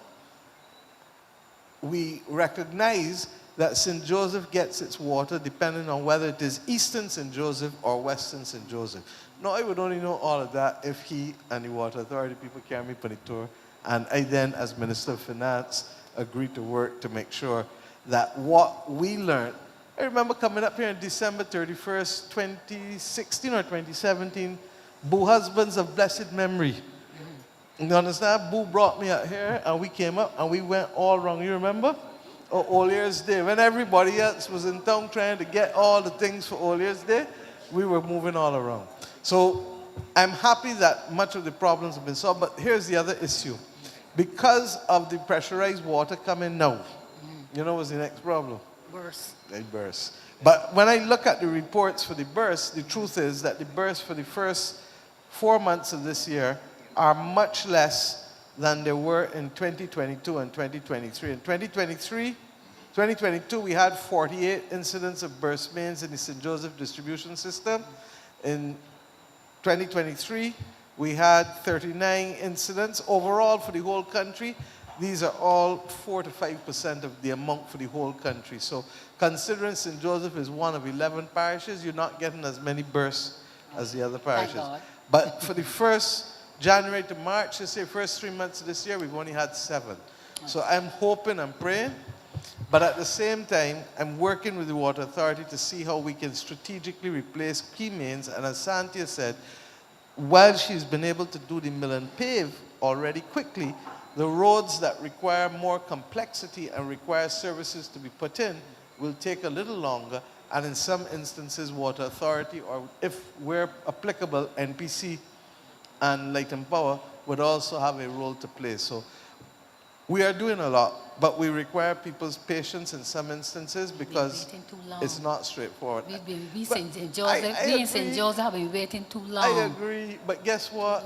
we recognized that St. Joseph gets its water depending on whether it is Eastern St. Joseph or Western St. Joseph. No, I would only know all of that if he and the Water Authority people carry me for the tour. And I then, as Minister of Finance, agreed to work to make sure that what we learned. I remember coming up here on December 31st, 2016 or 2017, Boo husbands of blessed memory. You understand? Boo brought me out here and we came up and we went all wrong. You remember? All Year's Day. When everybody else was in town trying to get all the things for All Year's Day, we were moving all around. So I'm happy that much of the problems have been solved, but here's the other issue. Because of the pressurized water coming now, you know what's the next problem? Worse. They burst. But when I look at the reports for the burst, the truth is that the burst for the first 4 months of this year are much less than they were in 2022 and 2023. In 2022, we had 48 incidents of burst mains in the St. Joseph distribution system. In 2023, we had 39 incidents. Overall, for the whole country, these are all 4 to 5% of the amount for the whole country. So considering St. Joseph is one of 11 parishes, you're not getting as many bursts as the other parishes. But for the first January to March, this year, first 3 months of this year, we've only had 7. So I'm hoping and praying, but at the same time, I'm working with the Water Authority to see how we can strategically replace key mains. And as Santia said, while she's been able to do the mill and pave already quickly, the roads that require more complexity and require services to be put in will take a little longer. And in some instances, Water Authority, or if we're applicable, NPC and Light and Power would also have a role to play. So we are doing a lot, but we require people's patience in some instances because it's not straightforward. We in St. Joseph have been waiting too long. I agree, but guess what?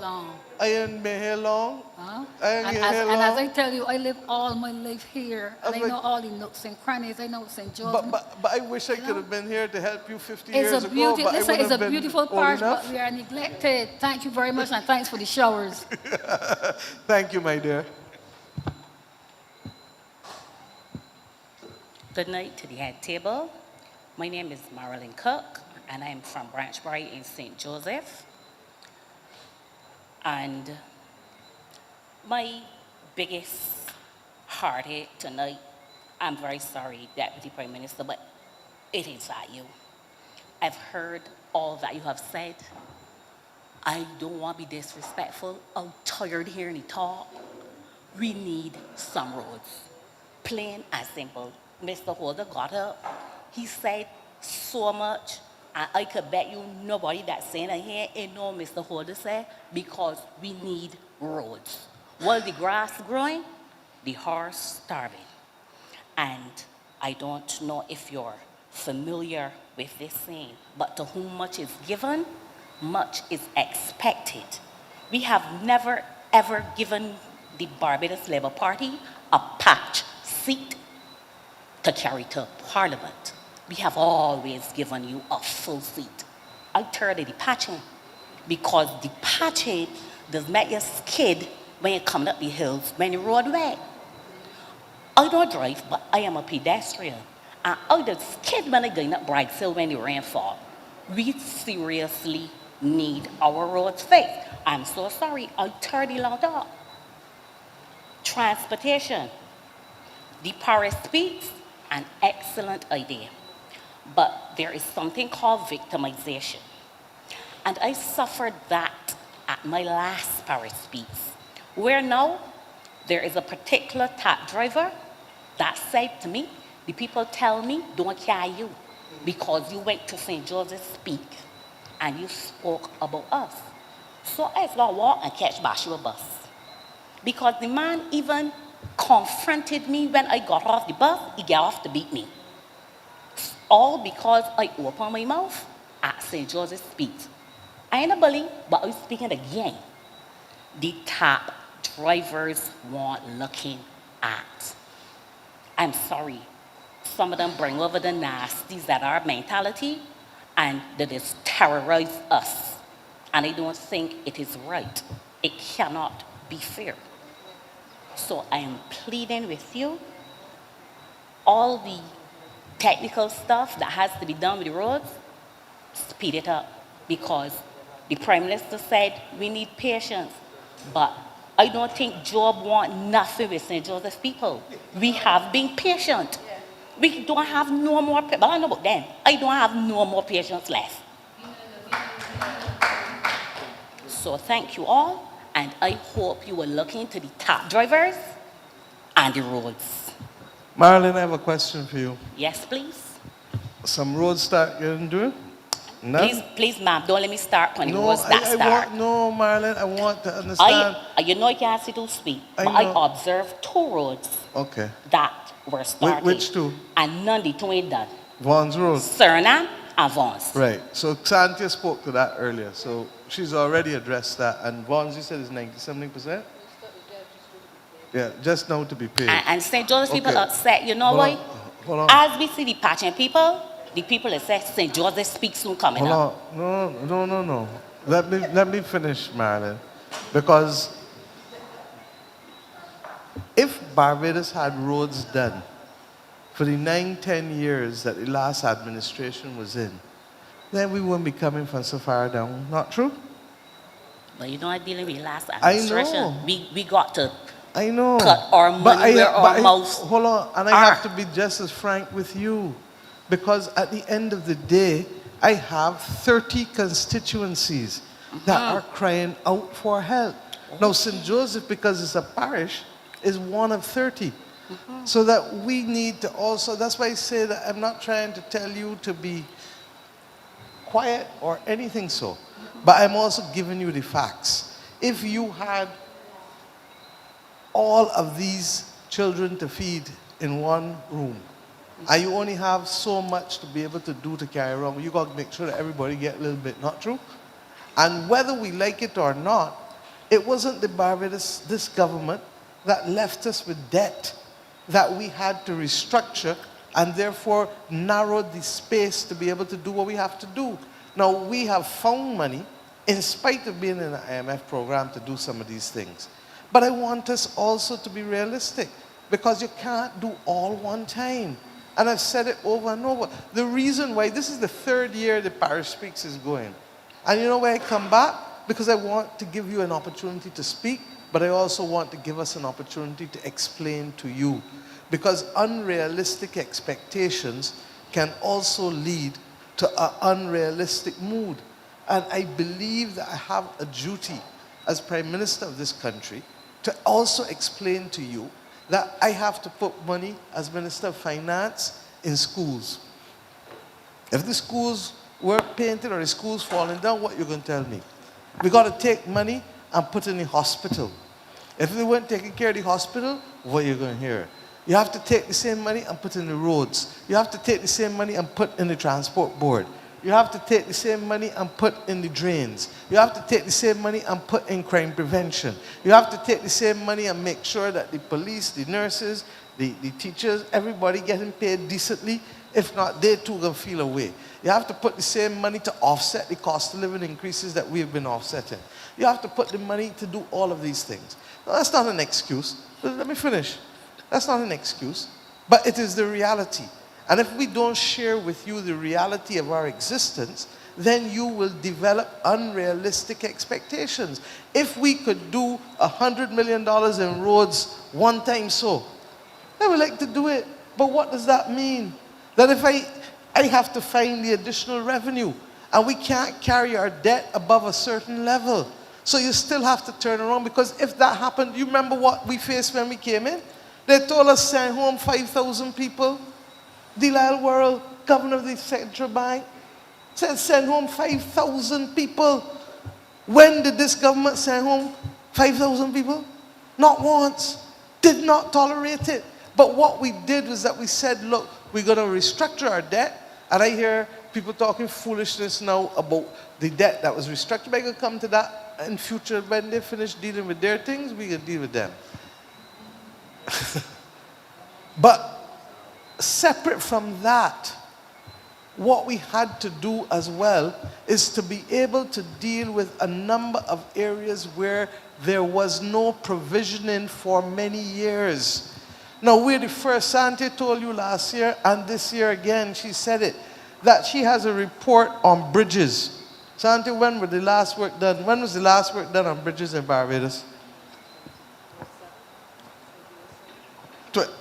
I ain't been here long. And as I tell you, I live all my life here, and I know all the nooks and crannies. I know St. Joseph. But I wish I could have been here to help you 50 it's years ago. It's a beautiful parish, but we are neglected. Thank you very much, and thanks for the showers. Thank you, my dear. Good night to the head table. My name is Marilyn Cook, and I'm from Branchbury in St. Joseph. And my biggest heartache tonight, I'm very sorry, Deputy Prime Minister, but it is at you. I've heard all that you have said. I don't want to be disrespectful. I'm tired hearing it talk. We need some roads. Plain and simple. Mr. Holder got up. He said so much, and I could bet you nobody that's saying it here ain't know Mr. Holder said, because we need roads. While the grass growing, the horse starving. And I don't know if you're familiar with this saying, but to whom much is given, much is expected. We have never ever given the Barbados Labour Party a patch seat to carry to Parliament. We have always given you a full seat. I tired of the patching because the patching does make you skid when you're coming up the hills when the road wet. I don't drive, but I am a pedestrian. And I just skid when I going up Bright Hill when the rain fall. We seriously need our roads fixed. I'm so sorry, I tired the long dog. Transportation. The Parish speaks an excellent idea, but there is something called victimization. And I suffered that at my last Parish speaks, where now there is a particular tax driver that said to me, the people tell me, don't carry you because you went to St. Joseph speak and you spoke about us. So I just walk and catch Bashua bus. Because the man even confronted me when I got off the bus, he got off to beat me. All because I opened my mouth at St. Joseph speak. I ain't a bully, but I'm speaking again. The tap drivers weren't looking at. I'm sorry. Some of them bring over the nasties that are mentality and they just terrorize us. And I don't think it is right. It cannot be fair. So I am pleading with you, all the technical stuff that has to be done with the roads, speed it up. Because the Prime Minister said we need patience. But I don't think Job want nothing with St. Joseph people. We have been patient. We don't have no more, but I know about them. I don't have no more patience left. So thank you all, and I hope you will look into the tap drivers and the roads. Marilyn, I have a question for you. Yes, please. Some roads start getting due? None? Please, ma'am, don't let me start when the roads start. No, Marilyn, I want to understand. You know you can't see to speak, but I I observed 2 roads Okay. that were started. Which 2? And none of the 2 ain't done. Vaughn's Road. Suriname and Vaughn's. Right. So Xantia spoke to that earlier. So she's already addressed that. And Vaughn's, you said, is 90-something%? Yeah, just now to be paid. And St. Joseph people Okay. upset. You know why? Hold on. As we see the patching people, the people that say St. Joseph speaks soon coming up. Hold on. No. Let me finish, Marilyn. Because if Barbados had roads done for the 9-10 years that the last administration was in, then we wouldn't be coming from so far down. Not true? But you know, I'm dealing with last I administration. know. We got to I know. cut our money where our mouths hold on, and I have to be just as frank with you. Because at the end of the day, I have 30 constituencies that are crying out for help. Now, St. Joseph, because it's a parish, is one of 30. So that we need to also, that's why I say that I'm not trying to tell you to be quiet or anything so. But I'm also giving you the facts. If you had all of these children to feed in one room, and you only have so much to be able to do to carry around, you got to make sure that everybody get a little bit, not true? And whether we like it or not, it wasn't the Barbados, this government, that left us with debt that we had to restructure and therefore narrowed the space to be able to do what we have to do. Now, we have found money, in spite of being in an IMF program, to do some of these things. But I want us also to be realistic, because you can't do all one time. And I've said it over and over. The reason why, this is the 3rd year the Parish Speaks is going. And you know why I come back? Because I want to give you an opportunity to speak, but I also want to give us an opportunity to explain to you. Because unrealistic expectations can also lead to an unrealistic mood. And I believe that I have a duty as Prime Minister of this country to also explain to you that I have to put money as Minister of Finance in schools. If the schools weren't painted or the schools falling down, what are you going to tell me? We got to take money and put in the hospital. If they weren't taking care of the hospital, what are you going to hear? You have to take the same money and put in the roads. You have to take the same money and put in the transport board. You have to take the same money and put in the drains. You have to take the same money and put in crime prevention. You have to take the same money and make sure that the police, the nurses, the teachers, everybody getting paid decently. If not, they too will feel away. You have to put the same money to offset the cost of living increases that we have been offsetting. You have to put the money to do all of these things. Now, that's not an excuse. Let me finish. That's not an excuse, but it is the reality. And if we don't share with you the reality of our existence, then you will develop unrealistic expectations. If we could do $100 million in roads one time so, I would like to do it. But what does that mean? That if I have to find the additional revenue, and we can't carry our debt above a certain level. So you still have to turn around, because if that happened, you remember what we faced when we came in? They told us send home 5,000 people. Delisle World, governor of the central bank, said send home 5,000 people. When did this government send home 5,000 people? Not once. Did not tolerate it. But what we did was that we said, look, we're going to restructure our debt. And I hear people talking foolishness now about the debt that was restructured. But I can come to that in future. When they finish dealing with their things, we can deal with them. But separate from that, what we had to do as well is to be able to deal with a number of areas where there was no provisioning for many years. Now, we're the first, Santi told you last year, and this year again, she said it, that she has a report on bridges. Santi, when was the last work done? When was the last work done on bridges in Barbados?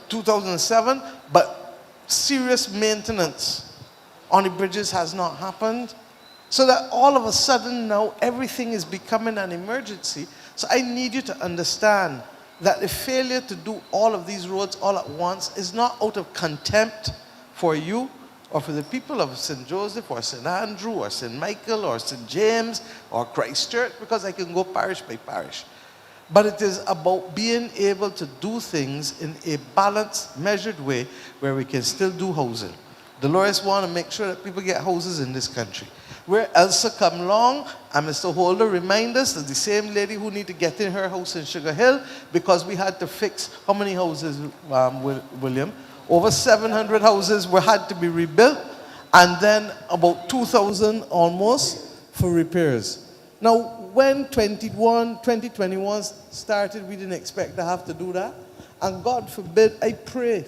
2007, but serious maintenance on the bridges has not happened. So that all of a sudden now everything is becoming an emergency. So I need you to understand that the failure to do all of these roads all at once is not out of contempt for you or for the people of St. Joseph or St. Andrew or St. Michael or St. James or Christchurch, because I can go parish by parish. But it is about being able to do things in a balanced, measured way where we can still do housing. Dolores want to make sure that people get houses in this country. Where Elsa come along, and Mr. Holder remind us that the same lady who need to get in her house in Sugar Hill, because we had to fix, how many houses, William? Over 700 houses had to be rebuilt, and then about 2,000 almost for repairs. Now, when 2021 started, we didn't expect to have to do that. And God forbid, I pray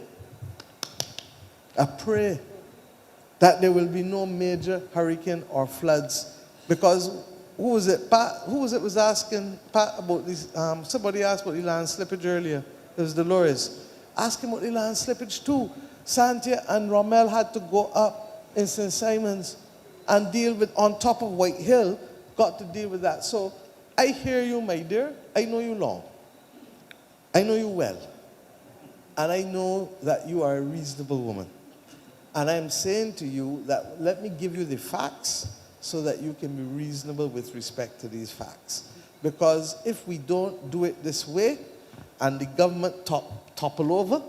that there will be no major hurricane or floods. Because who was it? Pat, who was it was asking Pat about this? Somebody asked about the land slippage earlier. It was Dolores. Ask him about the land slippage too. Santia and Rommel had to go up in St. Simon's and deal with, on top of White Hill, got to deal with that. So I hear you, my dear. I know you long. I know you well. And I know that you are a reasonable woman. And I'm saying to you that let me give you the facts so that you can be reasonable with respect to these facts. Because if we don't do it this way and the government topple over,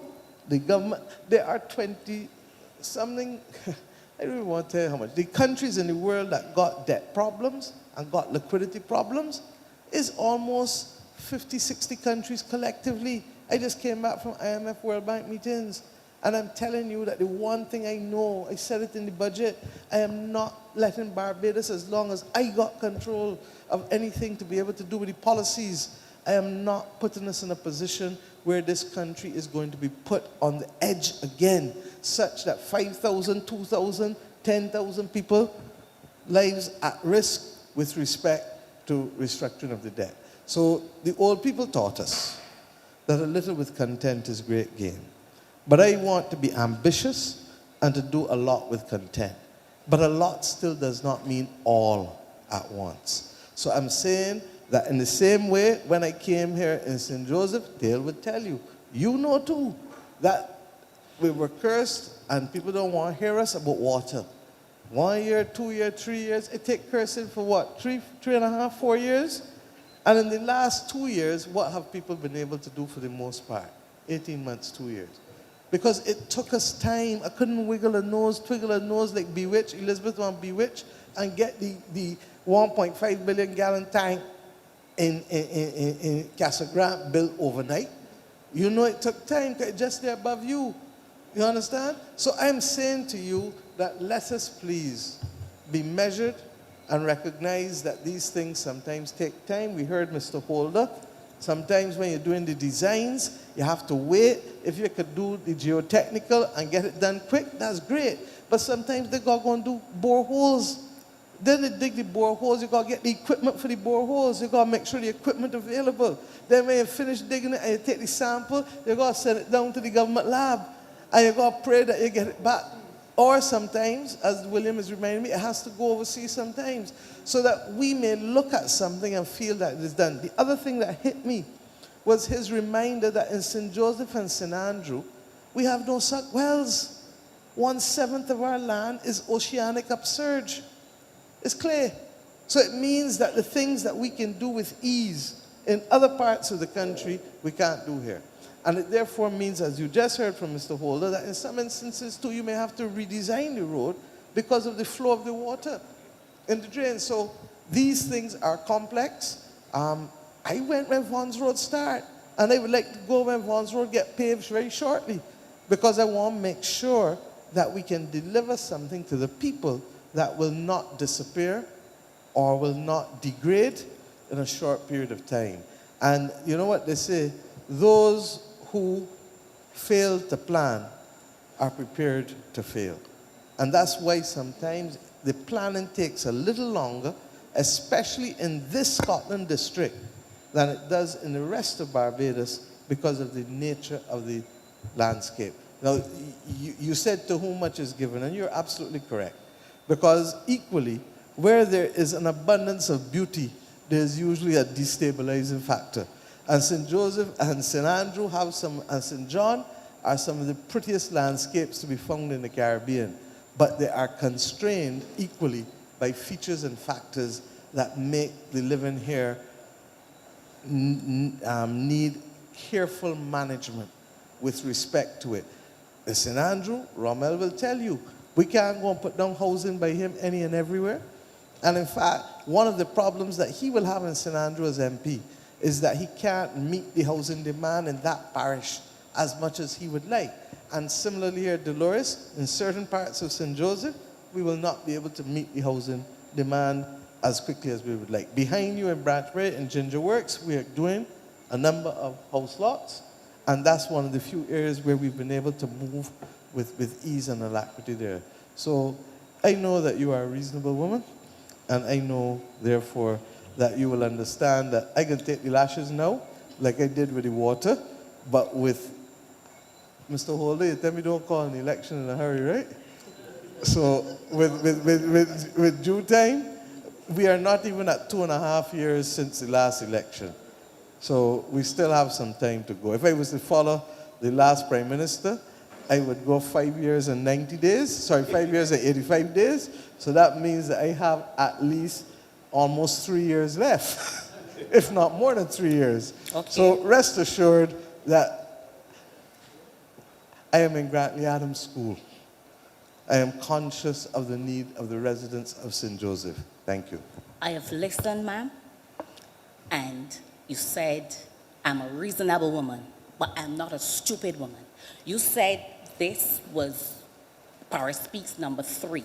the government, there are 20-something, I don't even want to tell you how much. The countries in the world that got debt problems and got liquidity problems is almost 50, 60 countries collectively. I just came back from IMF World Bank meetings, and I'm telling you that the one thing I know, I said it in the budget, I am not letting Barbados, as long as I got control of anything to be able to do with the policies, I am not putting us in a position where this country is going to be put on the edge again, such that 5,000, 2,000, 10,000 people, lives at risk with respect to restructuring of the debt. So the old people taught us that a little with content is great gain. But I want to be ambitious and to do a lot with content. But a lot still does not mean all at once. So I'm saying that in the same way, when I came here in St. Joseph, Dale would tell you, you know too, that we were cursed and people don't want to hear us about water. 1 year, 2 years, 3 years, it takes cursing for what, three and a half, 4 years? And in the last 2 years, what have people been able to do for the most part? 18 months, 2 years. because it took us time. I couldn't wiggle a nose, twiggle a nose like Bewitch, Elizabeth want Bewitch, and get the 1.5 billion gallon tank in Casa Grande built overnight. You know it took time, 'cause it's just there above you. You understand? So I'm saying to you that let us please be measured and recognize that these things sometimes take time. We heard Mr. Holder. Sometimes when you're doing the designs, you have to wait. If you could do the geotechnical and get it done quick, that's great. But sometimes they got to go and do boreholes. Then they dig the boreholes, you got to get the equipment for the boreholes. You got to make sure the equipment available. Then when you finish digging it and you take the sample, you got to send it down to the government lab. And you got to pray that you get it back. Or sometimes, as William is reminding me, it has to go overseas sometimes, so that we may look at something and feel that it is done. The other thing that hit me was his reminder that in St. Joseph and St. Andrew, we have no suck wells. 1/7 of our land is oceanic upsurge. It's clear. So it means that the things that we can do with ease in other parts of the country, we can't do here. And it therefore means, as you just heard from Mr. Holder, that in some instances too, you may have to redesign the road because of the flow of the water in the drain. So these things are complex. I went when Vaughn's Road started, and I would like to go when Vaughn's Road get paved very shortly, because I want to make sure that we can deliver something to the people that will not disappear or will not degrade in a short period of time. And you know what they say? Those who fail to plan are prepared to fail. And that's why sometimes the planning takes a little longer, especially in this Scotland district, than it does in the rest of Barbados, because of the nature of the landscape. Now, you said to whom much is given, and you're absolutely correct. Because equally, where there is an abundance of beauty, there's usually a destabilizing factor. And St. Joseph and St. Andrew have some, and St. John are some of the prettiest landscapes to be found in the Caribbean. But they are constrained equally by features and factors that make the living here need careful management with respect to it. In St. Andrew, Rommel will tell you, we can't go and put down housing by him any and everywhere. And in fact, one of the problems that he will have in St. Andrew as MP is that he can't meet the housing demand in that parish as much as he would like. And similarly here at Dolores, in certain parts of St. Joseph, we will not be able to meet the housing demand as quickly as we would like. Behind you in Branchbury, in Ginger Works, we are doing a number of house lots, and that's one of the few areas where we've been able to move with ease and alacrity there. So I know that you are a reasonable woman, and I know, therefore, that you will understand that I can take the lashes now, like I did with the water, but with Mr. Holder, you tell me don't call an election in a hurry, right? So with due time, we are not even at 2.5 years since the last election. So we still have some time to go. If I was to follow the last Prime Minister, I would go 5 years and 90 days, sorry, 5 years and 85 days. So that means that I have at least almost 3 years left, if not more than 3 years. Okay. So rest assured that I am in Grantley Adams School. I am conscious of the need of the residents of St. Joseph. Thank you. I have listened, ma'am, and you said I'm a reasonable woman, but I'm not a stupid woman. You said this was Parish Speaks number 3.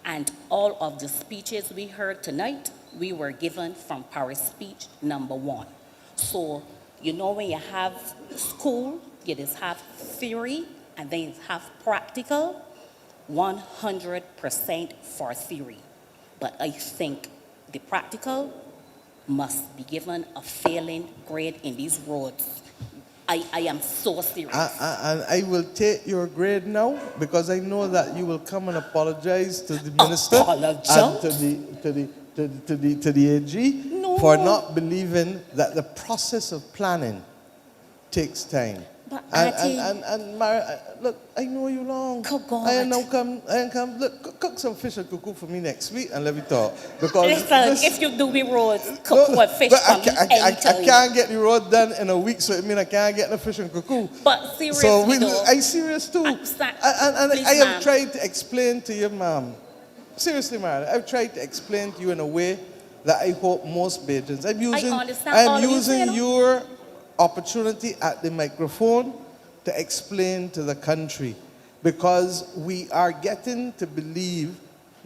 And all of the speeches we heard tonight, we were given from Parish Speech number 1. So, you know, when you have school, you just have theory, and then you have practical, 100% for theory. But I think the practical must be given a failing grade in these roads. I am so serious. And I will take your grade now, because I know that you will come and apologize to the minister and to the AG for not believing that the process of planning takes time. But And, Auntie, and Mara, look, I know you long. Oh, God. I now come, look, cook some fish and cuckoo for me next week and let me talk. Because listen, if you do me roads, cook what fish but for me I anytime. can't get the road done in a week, so it means I can't get the fish and cuckoo. But seriously, So though, I'm serious too. I'm And please, I have ma'am. tried to explain to you, ma'am. Seriously, Mara, I've tried to explain to you in a way that I hope most Bajans. understand all I'm of you using saying. your opportunity at the microphone to explain to the country, because we are getting to believe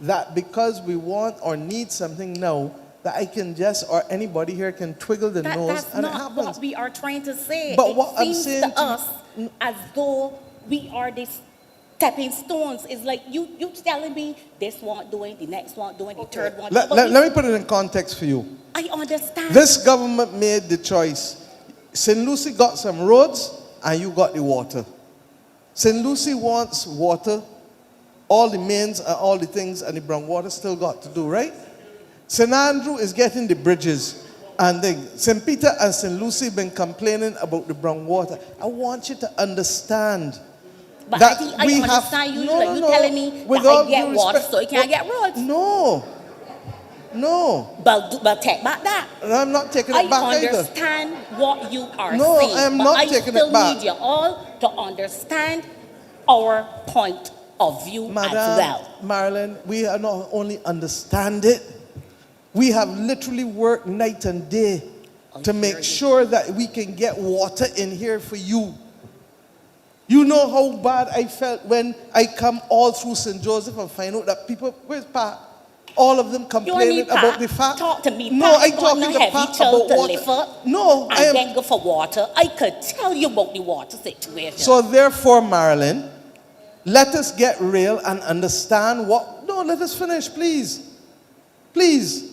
that because we want or need something now, that I can just, or anybody here can twiggle the nose That's and it not happens. what we are trying to say. But it what I'm seems saying to to us as though we are these stepping stones. It's like you telling me this one doing, the next one doing, the third one. Let me put it in context for you. I understand. This government made the choice. St. Lucie got some roads and you got the water. St. Lucie wants water, all the mains and all the things, and the brown water still got to do, right? St. Andrew is getting the bridges. And then St. Peter and St. Lucie been complaining about the brown water. I want you to understand But that I we understand have... you. No, You no, telling me with that all I get due water respect- so I can't get roads. No. But take back that. I'm not taking it back I either. understand what you are No, saying. I am but not I taking it still back. need you all to understand our point of view as well. Marilyn, we are not only understand it, we have literally worked night and day to make sure that we can get water in here for you. You know how bad I felt when I come all through St. Joseph and find out that people, where's Pat? All of them complaining about the fact. Talk to me. No, I talking to heavy Pat child about to water. lift up. No, I am. And then go for water. I could tell you about the water situation. So therefore, Marilyn, let us get real and understand what... No, let us finish, please. Please.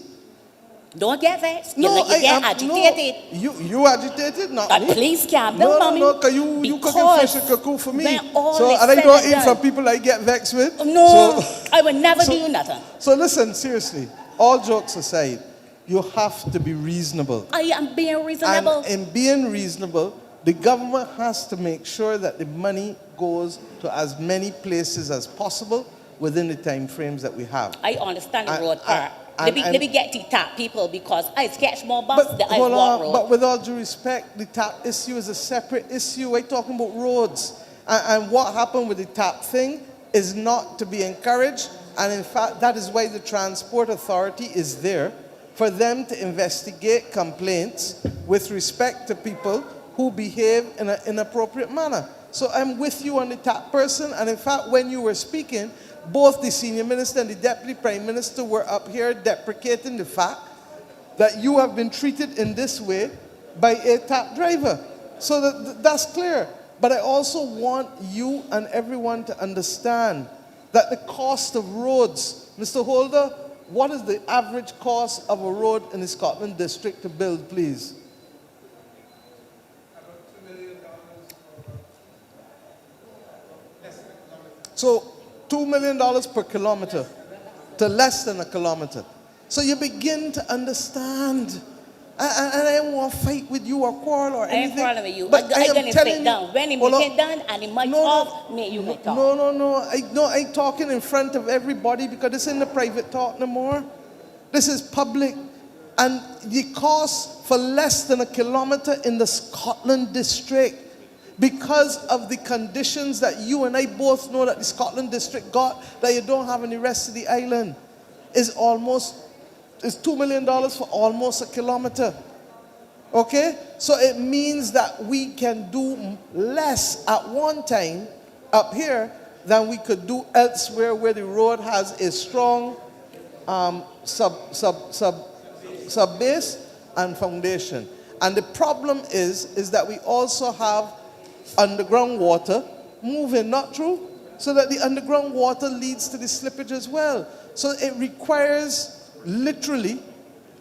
Don't get vexed. No, you get agitated. No, you agitated, not But me. please calm down, mommy. No, because you cooking fish and cuckoo for me. when all So, is and I said don't and eat done- from people I get vexed with. No, So- I would never do nothing. So listen, seriously, all jokes aside, you have to be reasonable. I am being reasonable. And in being reasonable, the government has to make sure that the money goes to as many places as possible within the time frames that we have. I understand the And- road part. Let me get to tap people because I catch more bus than I hold walk on, road. but with all due respect, the tap issue is a separate issue. We're talking about roads. And what happened with the tap thing is not to be encouraged. And in fact, that is why the Transport Authority is there, for them to investigate complaints with respect to people who behave in an inappropriate manner. So I'm with you on the tap person. And in fact, when you were speaking, both the senior minister and the deputy prime minister were up here deprecating the fact that you have been treated in this way by a tap driver. So that's clear. But I also want you and everyone to understand that the cost of roads, Mr. Holder, what is the average cost of a road in the Scotland district to build, please? So $2 million per kilometer to less than a kilometer. So you begin to understand. And I don't want to fight with you or quarrel or I ain't anything. quarreling with you. But I am gonna telling sit down. When he Hold make on. it done and he mic No, off, me you may talk. No. I ain't talking in front of everybody because this isn't a private talk no more. This is public. And the cost for less than a kilometer in the Scotland district, because of the conditions that you and I both know that the Scotland district got, that you don't have in the rest of the island, is $2 million for almost a kilometer. Okay? So it means that we can do less at one time up here than we could do elsewhere where the road has a strong sub base and foundation. And the problem is that we also have underground water moving, not true? So that the underground water leads to the slippage as well. So it requires literally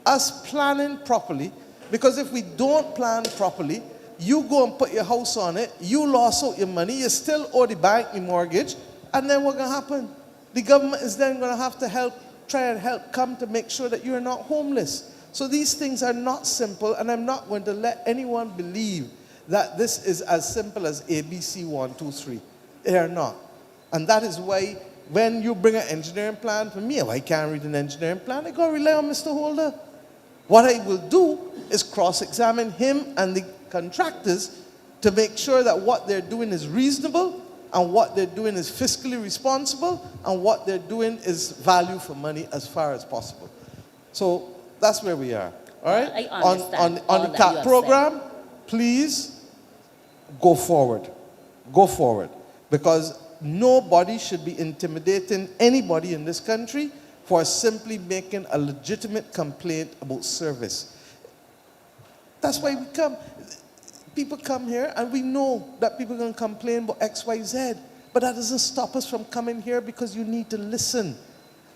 us planning properly, because if we don't plan properly, you go and put your house on it, you lost out your money, you still owe the bank your mortgage, and then what's going to happen? The government is then going to have to try and help come to make sure that you're not homeless. So these things are not simple, and I'm not going to let anyone believe that this is as simple as ABC 1, 2, 3. They are not. And that is why when you bring an engineering plan for me, if I can't read an engineering plan, I got to rely on Mr. Holder. What I will do is cross-examine him and the contractors to make sure that what they're doing is reasonable and what they're doing is fiscally responsible and what they're doing is value for money as far as possible. So that's where we are. All right? I understand all on the that you CAP have program, please go forward. Go forward. Because nobody should be intimidating anybody in this country for simply making a legitimate complaint about service. That's why we come. People come here and we know that people are going to complain about X, Y, Z. But that doesn't stop us from coming here because you need to listen.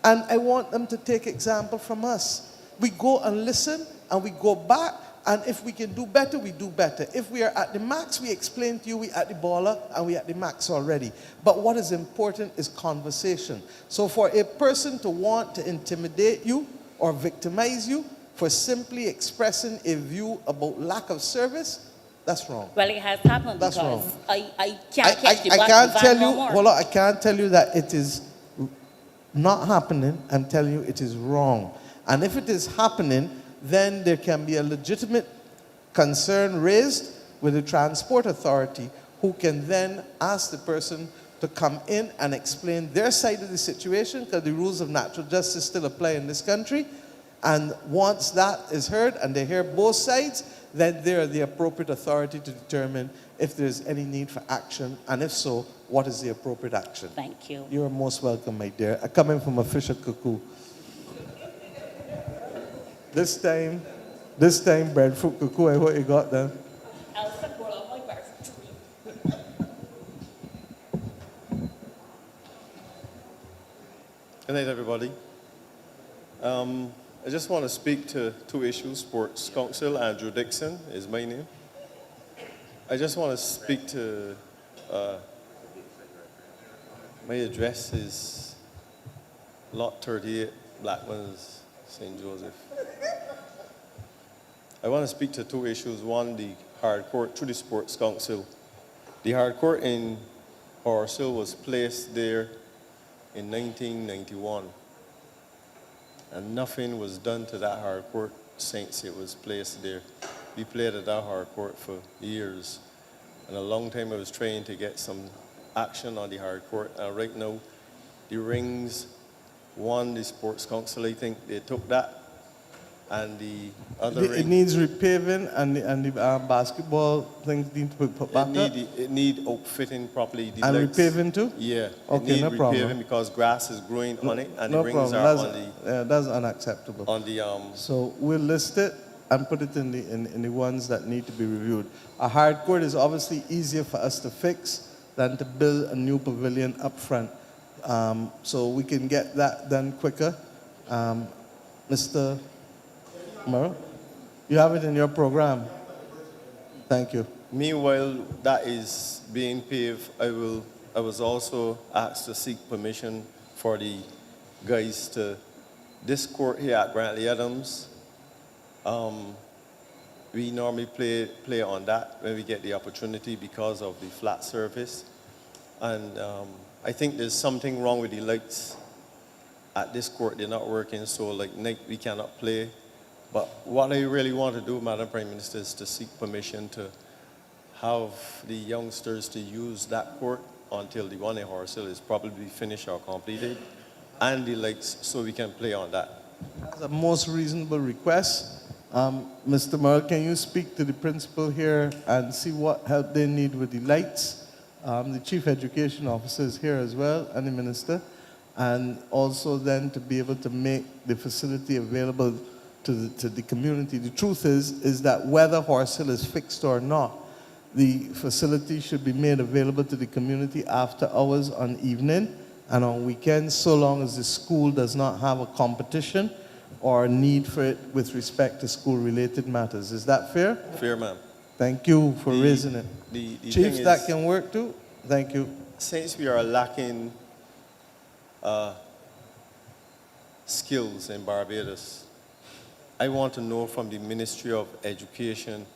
And I want them to take example from us. We go and listen and we go back, and if we can do better, we do better. If we are at the max, we explain to you we at the baller and we at the max already. But what is important is conversation. So for a person to want to intimidate you or victimize you for simply expressing a view about lack of service, that's wrong. Well, it has happened That's because wrong. I can't catch the I bus can't van tell no you, more. hold on, I can't tell you that it is not happening. I'm telling you it is wrong. And if it is happening, then there can be a legitimate concern raised with the transport authority, who can then ask the person to come in and explain their side of the situation, because the rules of natural justice still apply in this country. And once that is heard and they hear both sides, then they're the appropriate authority to determine if there's any need for action, and if so, what is the appropriate action. Thank you. You're most welcome, my dear. I come in from a Fisher cuckoo. This time, breadfruit cuckoo, I hope you got them. Good night, everybody. I just want to speak to two issues. Sports Council, Andrew Dixon is my name. I just want to speak to, my address is Lot 38, Blackman's, St. Joseph. I want to speak to two issues. One, the hard court through the Sports Council. The hard court in Horshill was placed there in 1991. And nothing was done to that hard court since it was placed there. We played at that hard court for years. And a long time I was trying to get some action on the hard court. And right now, the rings won the Sports Council, I think. They took that. And the other It ring, needs repaving, and the basketball things need to be put back up. it need outfitting properly. The And lights. repaving too? Yeah. Okay, it need no repaving problem. because grass is growing on it, and No the rings problem. are on the That's unacceptable. So we'll list it and put it in the ones that need to be reviewed. A hard court is obviously easier for us to fix than to build a new pavilion up front. So we can get that done quicker. Mr. Merrill, you have it in your program. Thank you. Meanwhile, that is being paved. I was also asked to seek permission for the guys to this court here at Grantley Adams. We normally play on that when we get the opportunity because of the flat surface. And I think there's something wrong with the lights at this court. They're not working, so like night we cannot play. But what I really want to do, Madam Prime Minister, is to seek permission to have the youngsters to use that court until the one in Horshill is probably finished or completed, and the lights, so we can play on that. That's a most reasonable request. Mr. Merrill, can you speak to the principal here and see what help they need with the lights? The Chief Education Officer is here as well, and the Minister. And also then to be able to make the facility available to the community. The truth is that whether Horshill is fixed or not, the facility should be made available to the community after hours on evening and on weekends, so long as the school does not have a competition or a need for it with respect to school-related matters. Is that fair? Fair, ma'am. Thank you for raising it. The Chiefs, thing that is, can work too? Thank you. Since we are lacking skills in Barbados, I want to know from the Ministry of Education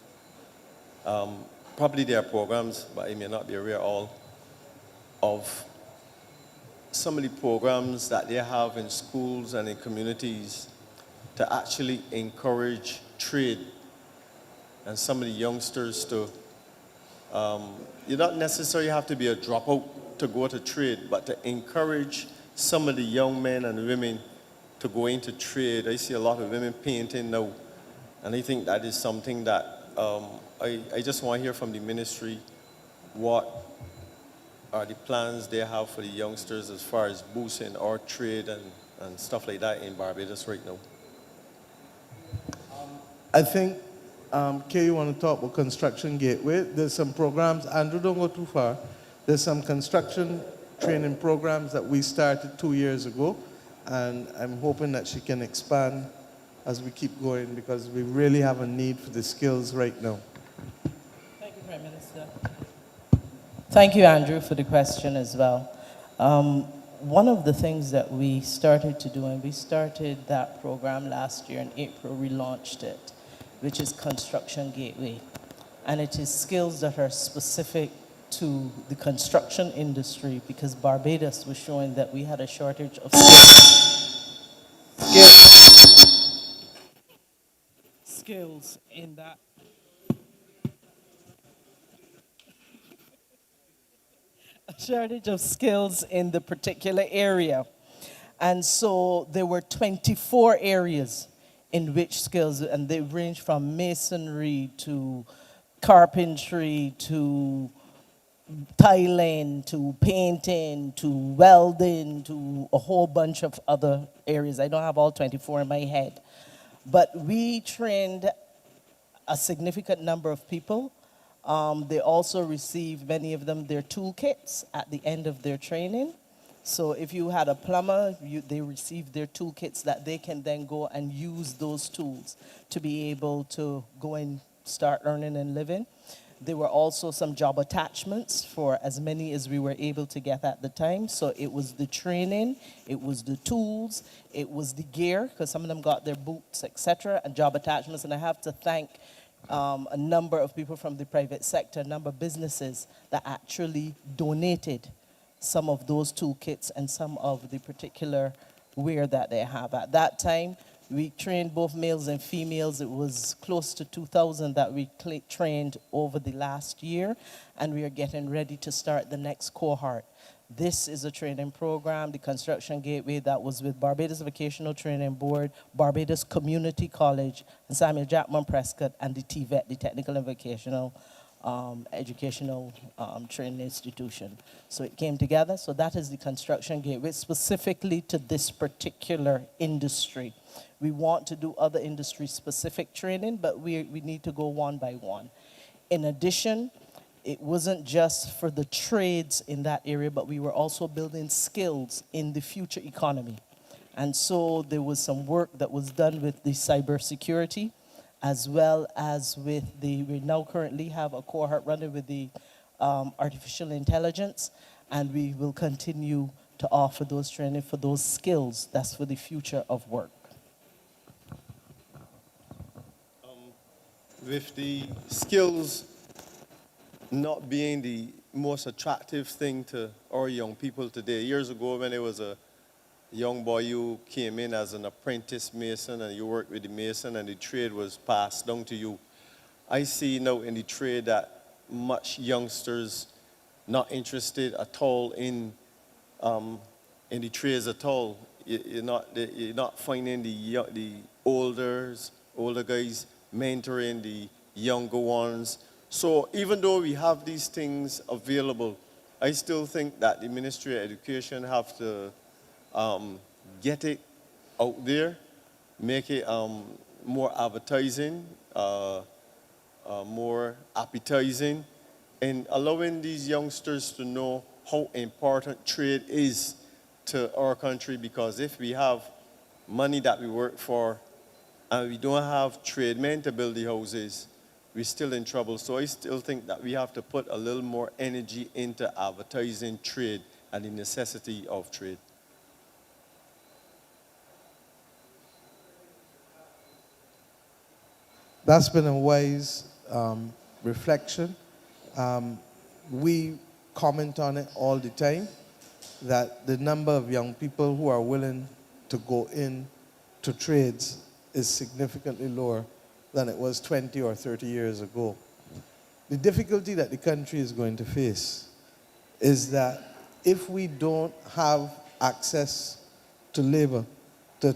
probably there are programs, but I may not be aware all of some of the programs that they have in schools and in communities to actually encourage trade and some of the youngsters to, you don't necessarily have to be a dropout to go to trade, but to encourage some of the young men and women to go into trade. I see a lot of women painting now, and I think that is something that I just want to hear from the ministry what are the plans they have for the youngsters as far as boosting our trade and stuff like that in Barbados right now. I think, Kay, you want to talk about Construction Gateway? There's some programs, Andrew, don't go too far. There's some construction training programs that we started 2 years ago, and I'm hoping that she can expand as we keep going because we really have a need for the skills right now. Thank you, Prime Minister. Thank you, Andrew, for the question as well. One of the things that we started to do, and we started that program last year in April, we launched it, which is Construction Gateway. And it is skills that are specific to the construction industry because Barbados was showing that we had a shortage of skills in that. A shortage of skills in the particular area. And so there were 24 areas in which skills, and they range from masonry to carpentry to tiling to painting to welding to a whole bunch of other areas. I don't have all 24 in my head. But we trained a significant number of people. They also received, many of them, their toolkits at the end of their training. So if you had a plumber, they received their toolkits that they can then go and use those tools to be able to go and start earning and living. There were also some job attachments for as many as we were able to get at the time. So it was the training, it was the tools, it was the gear, because some of them got their boots, etc., and job attachments. And I have to thank a number of people from the private sector, a number of businesses that actually donated some of those toolkits and some of the particular wear that they have. At that time, we trained both males and females. It was close to 2,000 that we trained over the last year, and we are getting ready to start the next cohort. This is a training program, the Construction Gateway, that was with Barbados Vocational Training Board, Barbados Community College, and Samuel Jackman Prescott, and the TVET, the Technical and Vocational Educational Training Institution. So it came together. So that is the Construction Gateway, specifically to this particular industry. We want to do other industry-specific training, but we need to go one by one. In addition, it wasn't just for the trades in that area, but we were also building skills in the future economy. And so there was some work that was done with the cybersecurity, as well as with we now currently have a cohort running with the artificial intelligence, and we will continue to offer those training for those skills. That's for the future of work. With the skills not being the most attractive thing to our young people today. Years ago, when there was a young boy who came in as an apprentice mason and you worked with the mason and the trade was passed down to you, I see now in the trade that much youngsters not interested at all in the trades at all. You're not finding the older guys mentoring the younger ones. So even though we have these things available, I still think that the Ministry of Education have to get it out there, make it more advertising, more appetizing, and allowing these youngsters to know how important trade is to our country, because if we have money that we work for and we don't have trade men to build the houses, we're still in trouble. So I still think that we have to put a little more energy into advertising trade and the necessity of trade. That's been a wise reflection. We comment on it all the time, that the number of young people who are willing to go in to trades is significantly lower than it was 20 or 30 years ago. The difficulty that the country is going to face is that if we don't have access to labor, to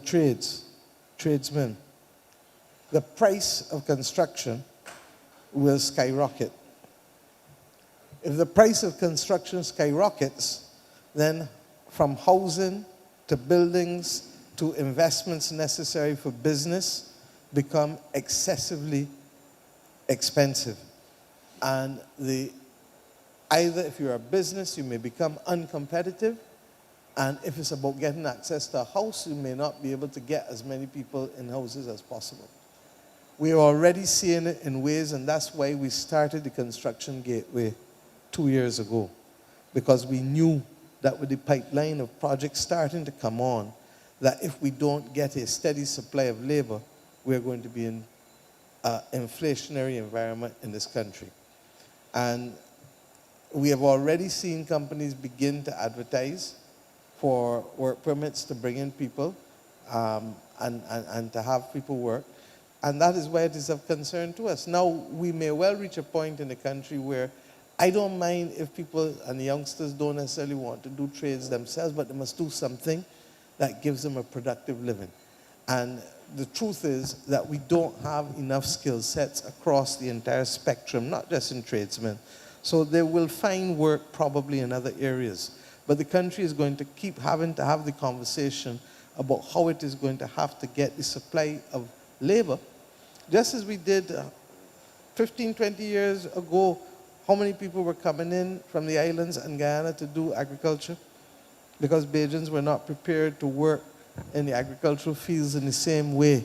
tradesmen, the price of construction will skyrocket. If the price of construction skyrockets, then from housing to buildings to investments necessary for business become excessively expensive. And either if you're a business, you may become uncompetitive, and if it's about getting access to a house, you may not be able to get as many people in houses as possible. We are already seeing it in ways, and that's why we started the construction gateway 2 years ago, because we knew that with the pipeline of projects starting to come on, that if we don't get a steady supply of labor, we're going to be in an inflationary environment in this country. And we have already seen companies begin to advertise for work permits to bring in people and to have people work. And that is why it is of concern to us. Now, we may well reach a point in the country where I don't mind if people and the youngsters don't necessarily want to do trades themselves, but they must do something that gives them a productive living. And the truth is that we don't have enough skill sets across the entire spectrum, not just in tradesmen. So they will find work probably in other areas. But the country is going to keep having to have the conversation about how it is going to have to get the supply of labor. Just as we did 15, 20 years ago, how many people were coming in from the islands and Guyana to do agriculture? Because Bajans were not prepared to work in the agricultural fields in the same way.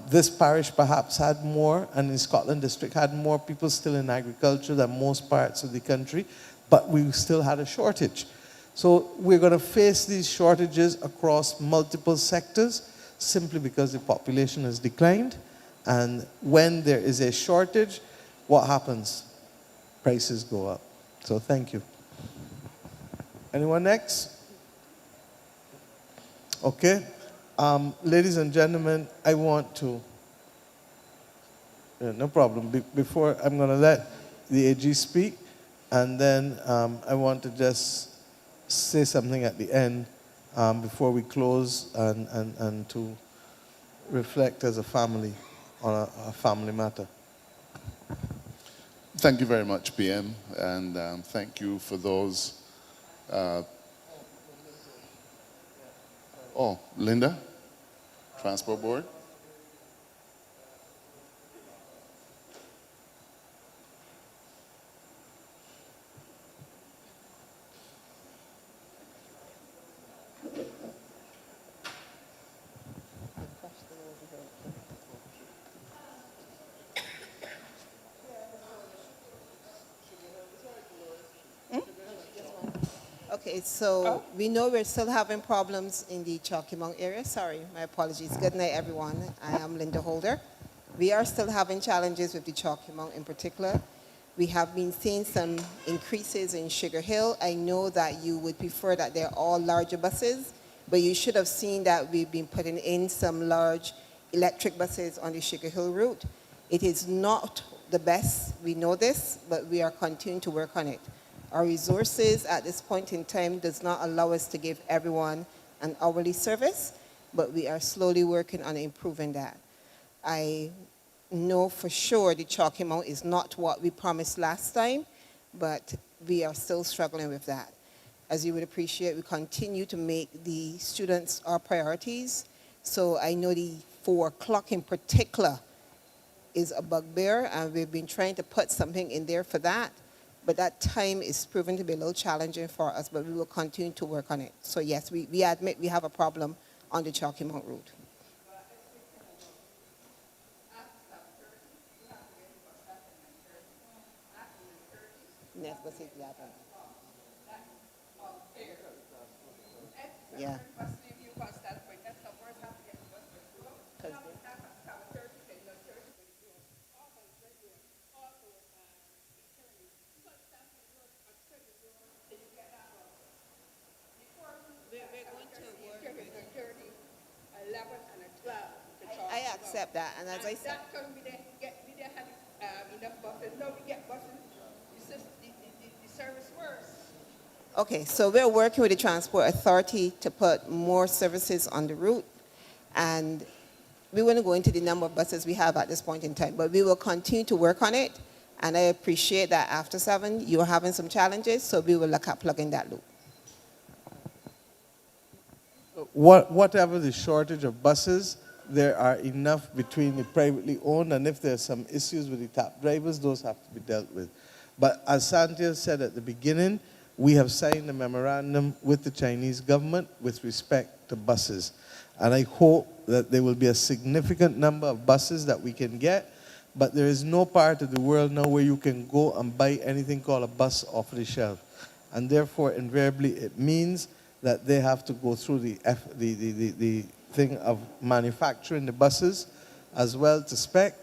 This parish perhaps had more, and the Scotland district had more people still in agriculture than most parts of the country, but we still had a shortage. So we're going to face these shortages across multiple sectors simply because the population has declined. And when there is a shortage, what happens? Prices go up. So thank you. Anyone next? Okay. Ladies and gentlemen, I want to, no problem. Before, I'm going to let the AG speak, and then I want to just say something at the end before we close and to reflect as a family on a family matter. Thank you very much, PM, and thank you for those. Linda, Transport Board. Okay, so we know we're still having problems in the Chalkymount area. Sorry, my apologies. Good night, everyone. I am Linda Holder. We are still having challenges with the Chalkymount in particular. We have been seeing some increases in Sugar Hill. I know that you would prefer that they're all larger buses, but you should have seen that we've been putting in some large electric buses on the Sugar Hill route. It is not the best, we know this, but we are continuing to work on it. Our resources at this point in time does not allow us to give everyone an hourly service, but we are slowly working on improving that. I know for sure the chalk amount is not what we promised last time, but we are still struggling with that. As you would appreciate, we continue to make the students our priorities. So I know the 4 o'clock in particular is a bugbear, and we've been trying to put something in there for that. But that time is proven to be a little challenging for us, but we will continue to work on it. So yes, we admit we have a problem on the Chalky Mount route. Yeah. I accept that, and as I said, enough buses. No, we get buses. The service works. okay, so we're working with the Transport Authority to put more services on the route, and we won't go into the number of buses we have at this point in time, but we will continue to work on it, and I appreciate that after 7, you're having some challenges, so we will look at plugging that loop. Whatever the shortage of buses, there are enough between the privately owned, and if there's some issues with the tap drivers, those have to be dealt with. But as Santia said at the beginning, we have signed a memorandum with the Chinese government with respect to buses. And I hope that there will be a significant number of buses that we can get, but there is no part of the world now where you can go and buy anything called a bus off the shelf. And therefore, invariably, it means that they have to go through the thing of manufacturing the buses as well to spec.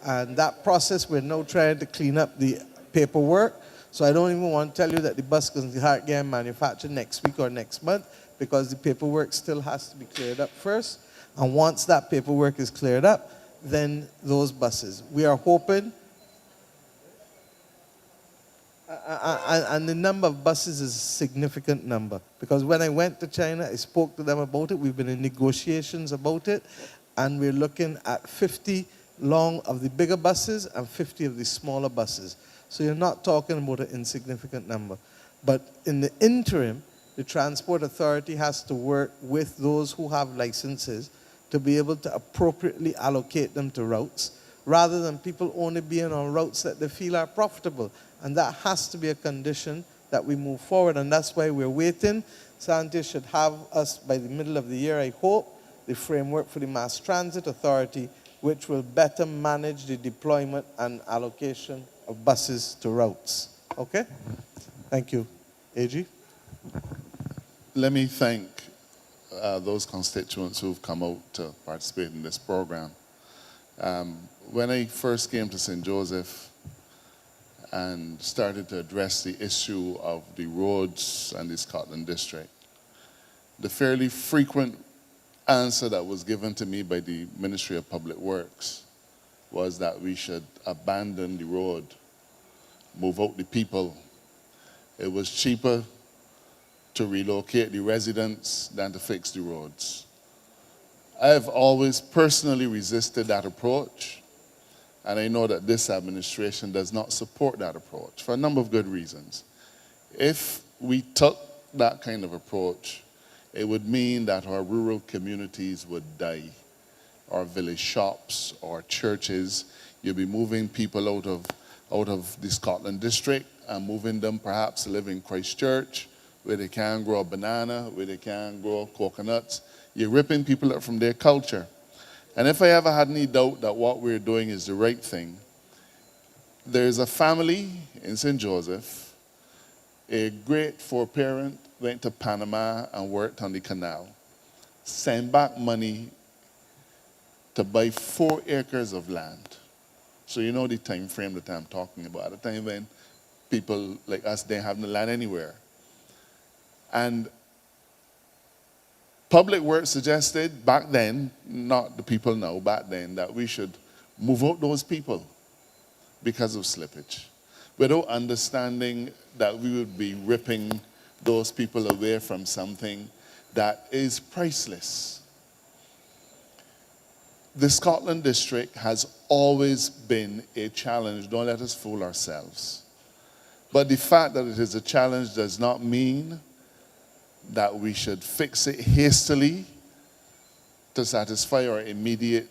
And that process, we're now trying to clean up the paperwork. So I don't even want to tell you that the bus can start getting manufactured next week or next month, because the paperwork still has to be cleared up first. And once that paperwork is cleared up, then those buses. We are hoping, and the number of buses is a significant number, because when I went to China, I spoke to them about it. We've been in negotiations about it, and we're looking at 50 long of the bigger buses and 50 of the smaller buses. So you're not talking about an insignificant number. But in the interim, the Transport Authority has to work with those who have licenses to be able to appropriately allocate them to routes, rather than people only being on routes that they feel are profitable. And that has to be a condition that we move forward, and that's why we're waiting. Santi should have us by the middle of the year, I hope, the framework for the Mass Transit Authority, which will better manage the deployment and allocation of buses to routes. Okay? Thank you. AG? Let me thank those constituents who've come out to participate in this program. When I first came to St. Joseph and started to address the issue of the roads and the Scotland district, the fairly frequent answer that was given to me by the Ministry of Public Works was that we should abandon the road, move out the people. It was cheaper to relocate the residents than to fix the roads. I have always personally resisted that approach, and I know that this administration does not support that approach for a number of good reasons. If we took that kind of approach, it would mean that our rural communities would die. Our village shops, our churches, you'll be moving people out of the Scotland district and moving them perhaps to live in Christchurch, where they can't grow a banana, where they can't grow coconuts. You're ripping people out from their culture. And if I ever had any doubt that what we're doing is the right thing, there's a family in St. Joseph, a great four-parent, went to Panama and worked on the canal, sent back money to buy 4 acres of land. So you know the time frame that I'm talking about, at the time when people like us didn't have no land anywhere. And Public Works suggested back then, not the people now, back then, that we should move out those people because of slippage, without understanding that we would be ripping those people away from something that is priceless. The Scotland district has always been a challenge. Don't let us fool ourselves. But the fact that it is a challenge does not mean that we should fix it hastily to satisfy our immediate,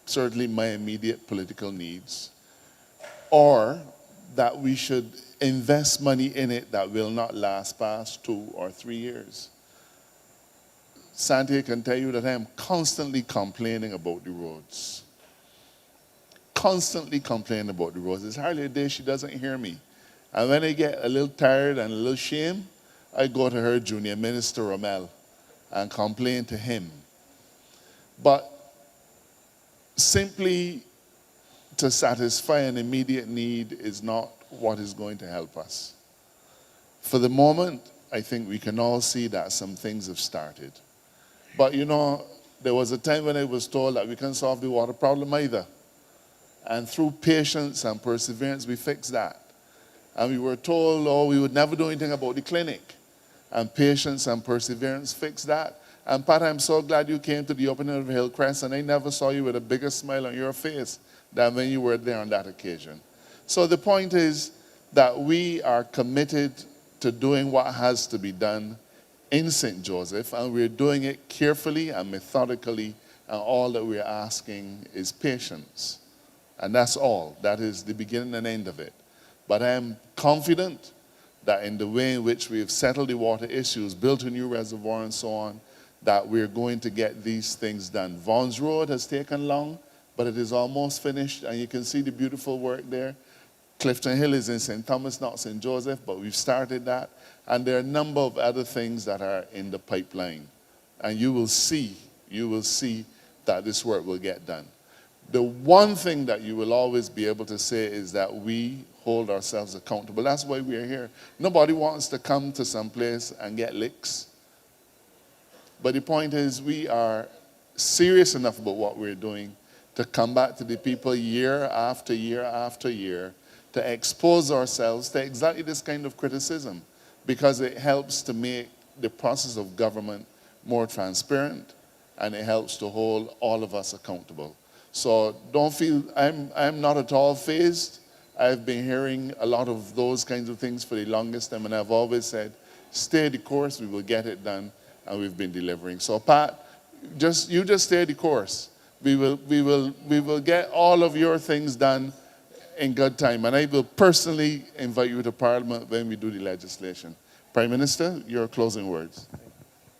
certainly my immediate political needs, or that we should invest money in it that will not last past 2 or 3 years. Santia can tell you that I am constantly complaining about the roads. Constantly complaining about the roads. There's hardly a day she doesn't hear me. And when I get a little tired and a little ashamed, I go to her junior minister, Rommel, and complain to him. But simply to satisfy an immediate need is not what is going to help us. For the moment, I think we can all see that some things have started. But you know, there was a time when I was told that we can't solve the water problem either. And through patience and perseverance, we fixed that. And we were told, oh, we would never do anything about the clinic. And patience and perseverance fixed that. And Pat, I'm so glad you came to the opening of Hillcrest, and I never saw you with a bigger smile on your face than when you were there on that occasion. So the point is that we are committed to doing what has to be done in St. Joseph, and we're doing it carefully and methodically, and all that we're asking is patience. And that's all. That is the beginning and end of it. But I am confident that in the way in which we've settled the water issues, built a new reservoir and so on, that we're going to get these things done. Vaughn's Road has taken long, but it is almost finished, and you can see the beautiful work there. Clifton Hill is in St. Thomas, not St. Joseph, but we've started that. And there are a number of other things that are in the pipeline. And you will see that this work will get done. The one thing that you will always be able to say is that we hold ourselves accountable. That's why we are here. Nobody wants to come to some place and get licks. But the point is, we are serious enough about what we're doing to come back to the people year after year after year, to expose ourselves to exactly this kind of criticism, because it helps to make the process of government more transparent, and it helps to hold all of us accountable. So don't feel, I'm not at all fazed. I've been hearing a lot of those kinds of things for the longest time, and I've always said, stay the course, we will get it done, and we've been delivering. So Pat, you just stay the course. We will get all of your things done in good time, and I will personally invite you to Parliament when we do the legislation. Prime Minister, your closing words.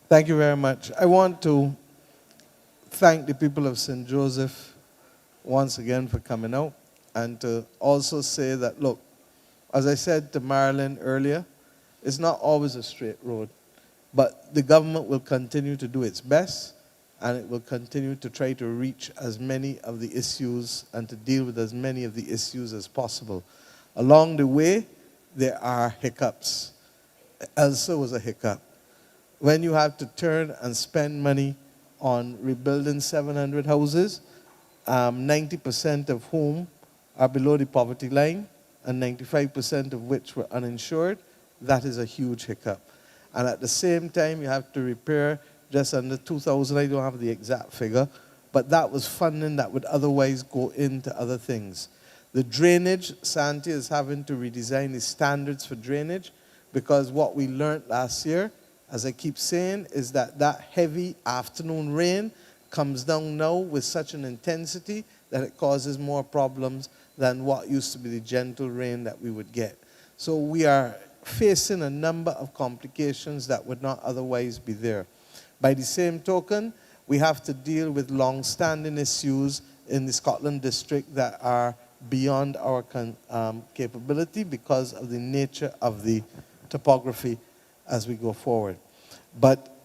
Thank you very much. I want to thank the people of St. Joseph once again for coming out, and to also say that, look, as I said to Marilyn earlier, it's not always a straight road, but the government will continue to do its best, and it will continue to try to reach as many of the issues and to deal with as many of the issues as possible. Along the way, there are hiccups. Elsa was a hiccup. When you have to turn and spend money on rebuilding 700 houses, 90% of whom are below the poverty line, and 95% of which were uninsured, that is a huge hiccup. And at the same time, you have to repair just under 2,000, I don't have the exact figure, but that was funding that would otherwise go into other things. The drainage, Santi is having to redesign the standards for drainage, because what we learned last year, as I keep saying, is that that heavy afternoon rain comes down now with such an intensity that it causes more problems than what used to be the gentle rain that we would get. So we are facing a number of complications that would not otherwise be there. By the same token, we have to deal with long-standing issues in the Scotland district that are beyond our capability because of the nature of the topography as we go forward. But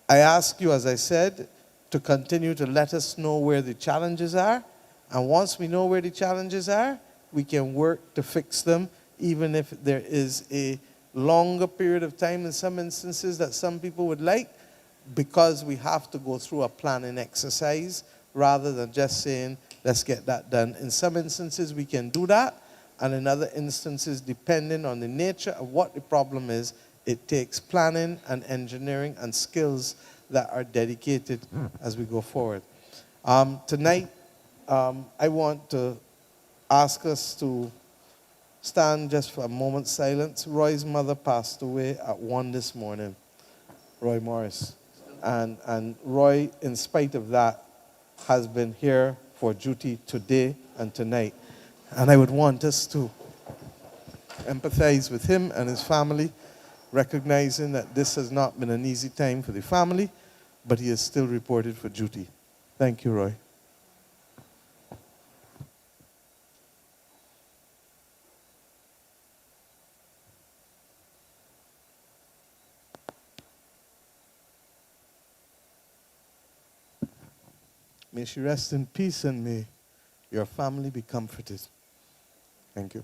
I ask you, as I said, to continue to let us know where the challenges are. And once we know where the challenges are, we can work to fix them, even if there is a longer period of time in some instances that some people would like, because we have to go through a planning exercise rather than just saying, let's get that done. In some instances, we can do that. And in other instances, depending on the nature of what the problem is, it takes planning and engineering and skills that are dedicated as we go forward. Tonight, I want to ask us to stand just for a moment's silence. Roy's mother passed away at 1 this morning, Roy Morris. And Roy, in spite of that, has been here for duty today and tonight. And I would want us to empathize with him and his family, recognizing that this has not been an easy time for the family, but he is still reported for duty. Thank you, Roy. May she rest in peace, and may your family be comforted. Thank you.